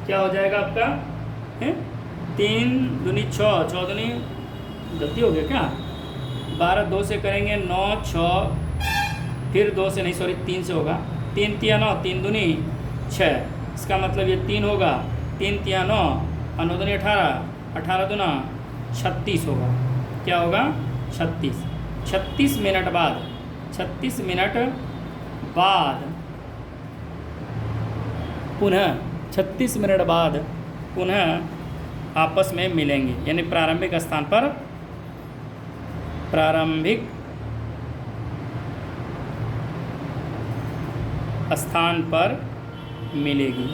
क्या हो जाएगा आपका, 3 दूनी 6, 6 दूनी, गलती हो गया क्या, 12 2 से करेंगे 9 6, फिर 2 से नहीं, सॉरी 3 से होगा, 3 तिया 9, 3 दूनी 6। इसका मतलब ये 3 होगा, 3 तिया 9 और 9 दूनी 18, 18 दूना 36 होगा। क्या होगा, 36। 36 मिनट बाद, 36 मिनट बाद पुनः 36 मिनट बाद पुनः आपस में मिलेंगे, यानी प्रारंभिक स्थान पर प्रारंभिक स्थान पर मिलेगी।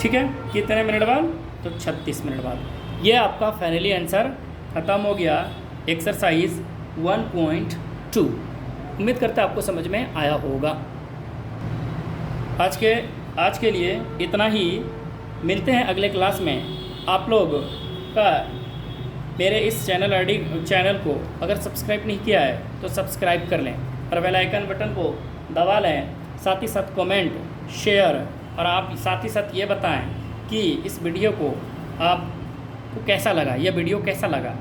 ठीक है, कितने मिनट बाद, तो 36 मिनट बाद। ये आपका फाइनली आंसर ख़त्म हो गया एक्सरसाइज 1.2। उम्मीद करता आपको समझ में आया होगा। आज के लिए इतना ही। मिलते हैं अगले क्लास में। आप लोग का मेरे इस चैनल को अगर सब्सक्राइब नहीं किया है तो सब्सक्राइब कर लें और बेल आइकन बटन को दबा लें। साथ ही साथ कमेंट, शेयर, और आप साथ ही साथ ये बताएं कि इस वीडियो को आपको कैसा लगा, यह वीडियो कैसा लगा।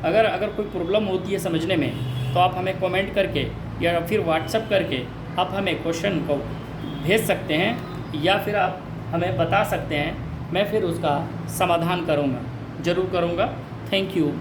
अगर कोई प्रॉब्लम होती है समझने में तो आप हमें कमेंट करके या फिर व्हाट्सएप करके आप हमें क्वेश्चन को भेज सकते हैं, या फिर आप हमें बता सकते हैं। मैं फिर उसका समाधान करूँगा, ज़रूर करूँगा। Thank you.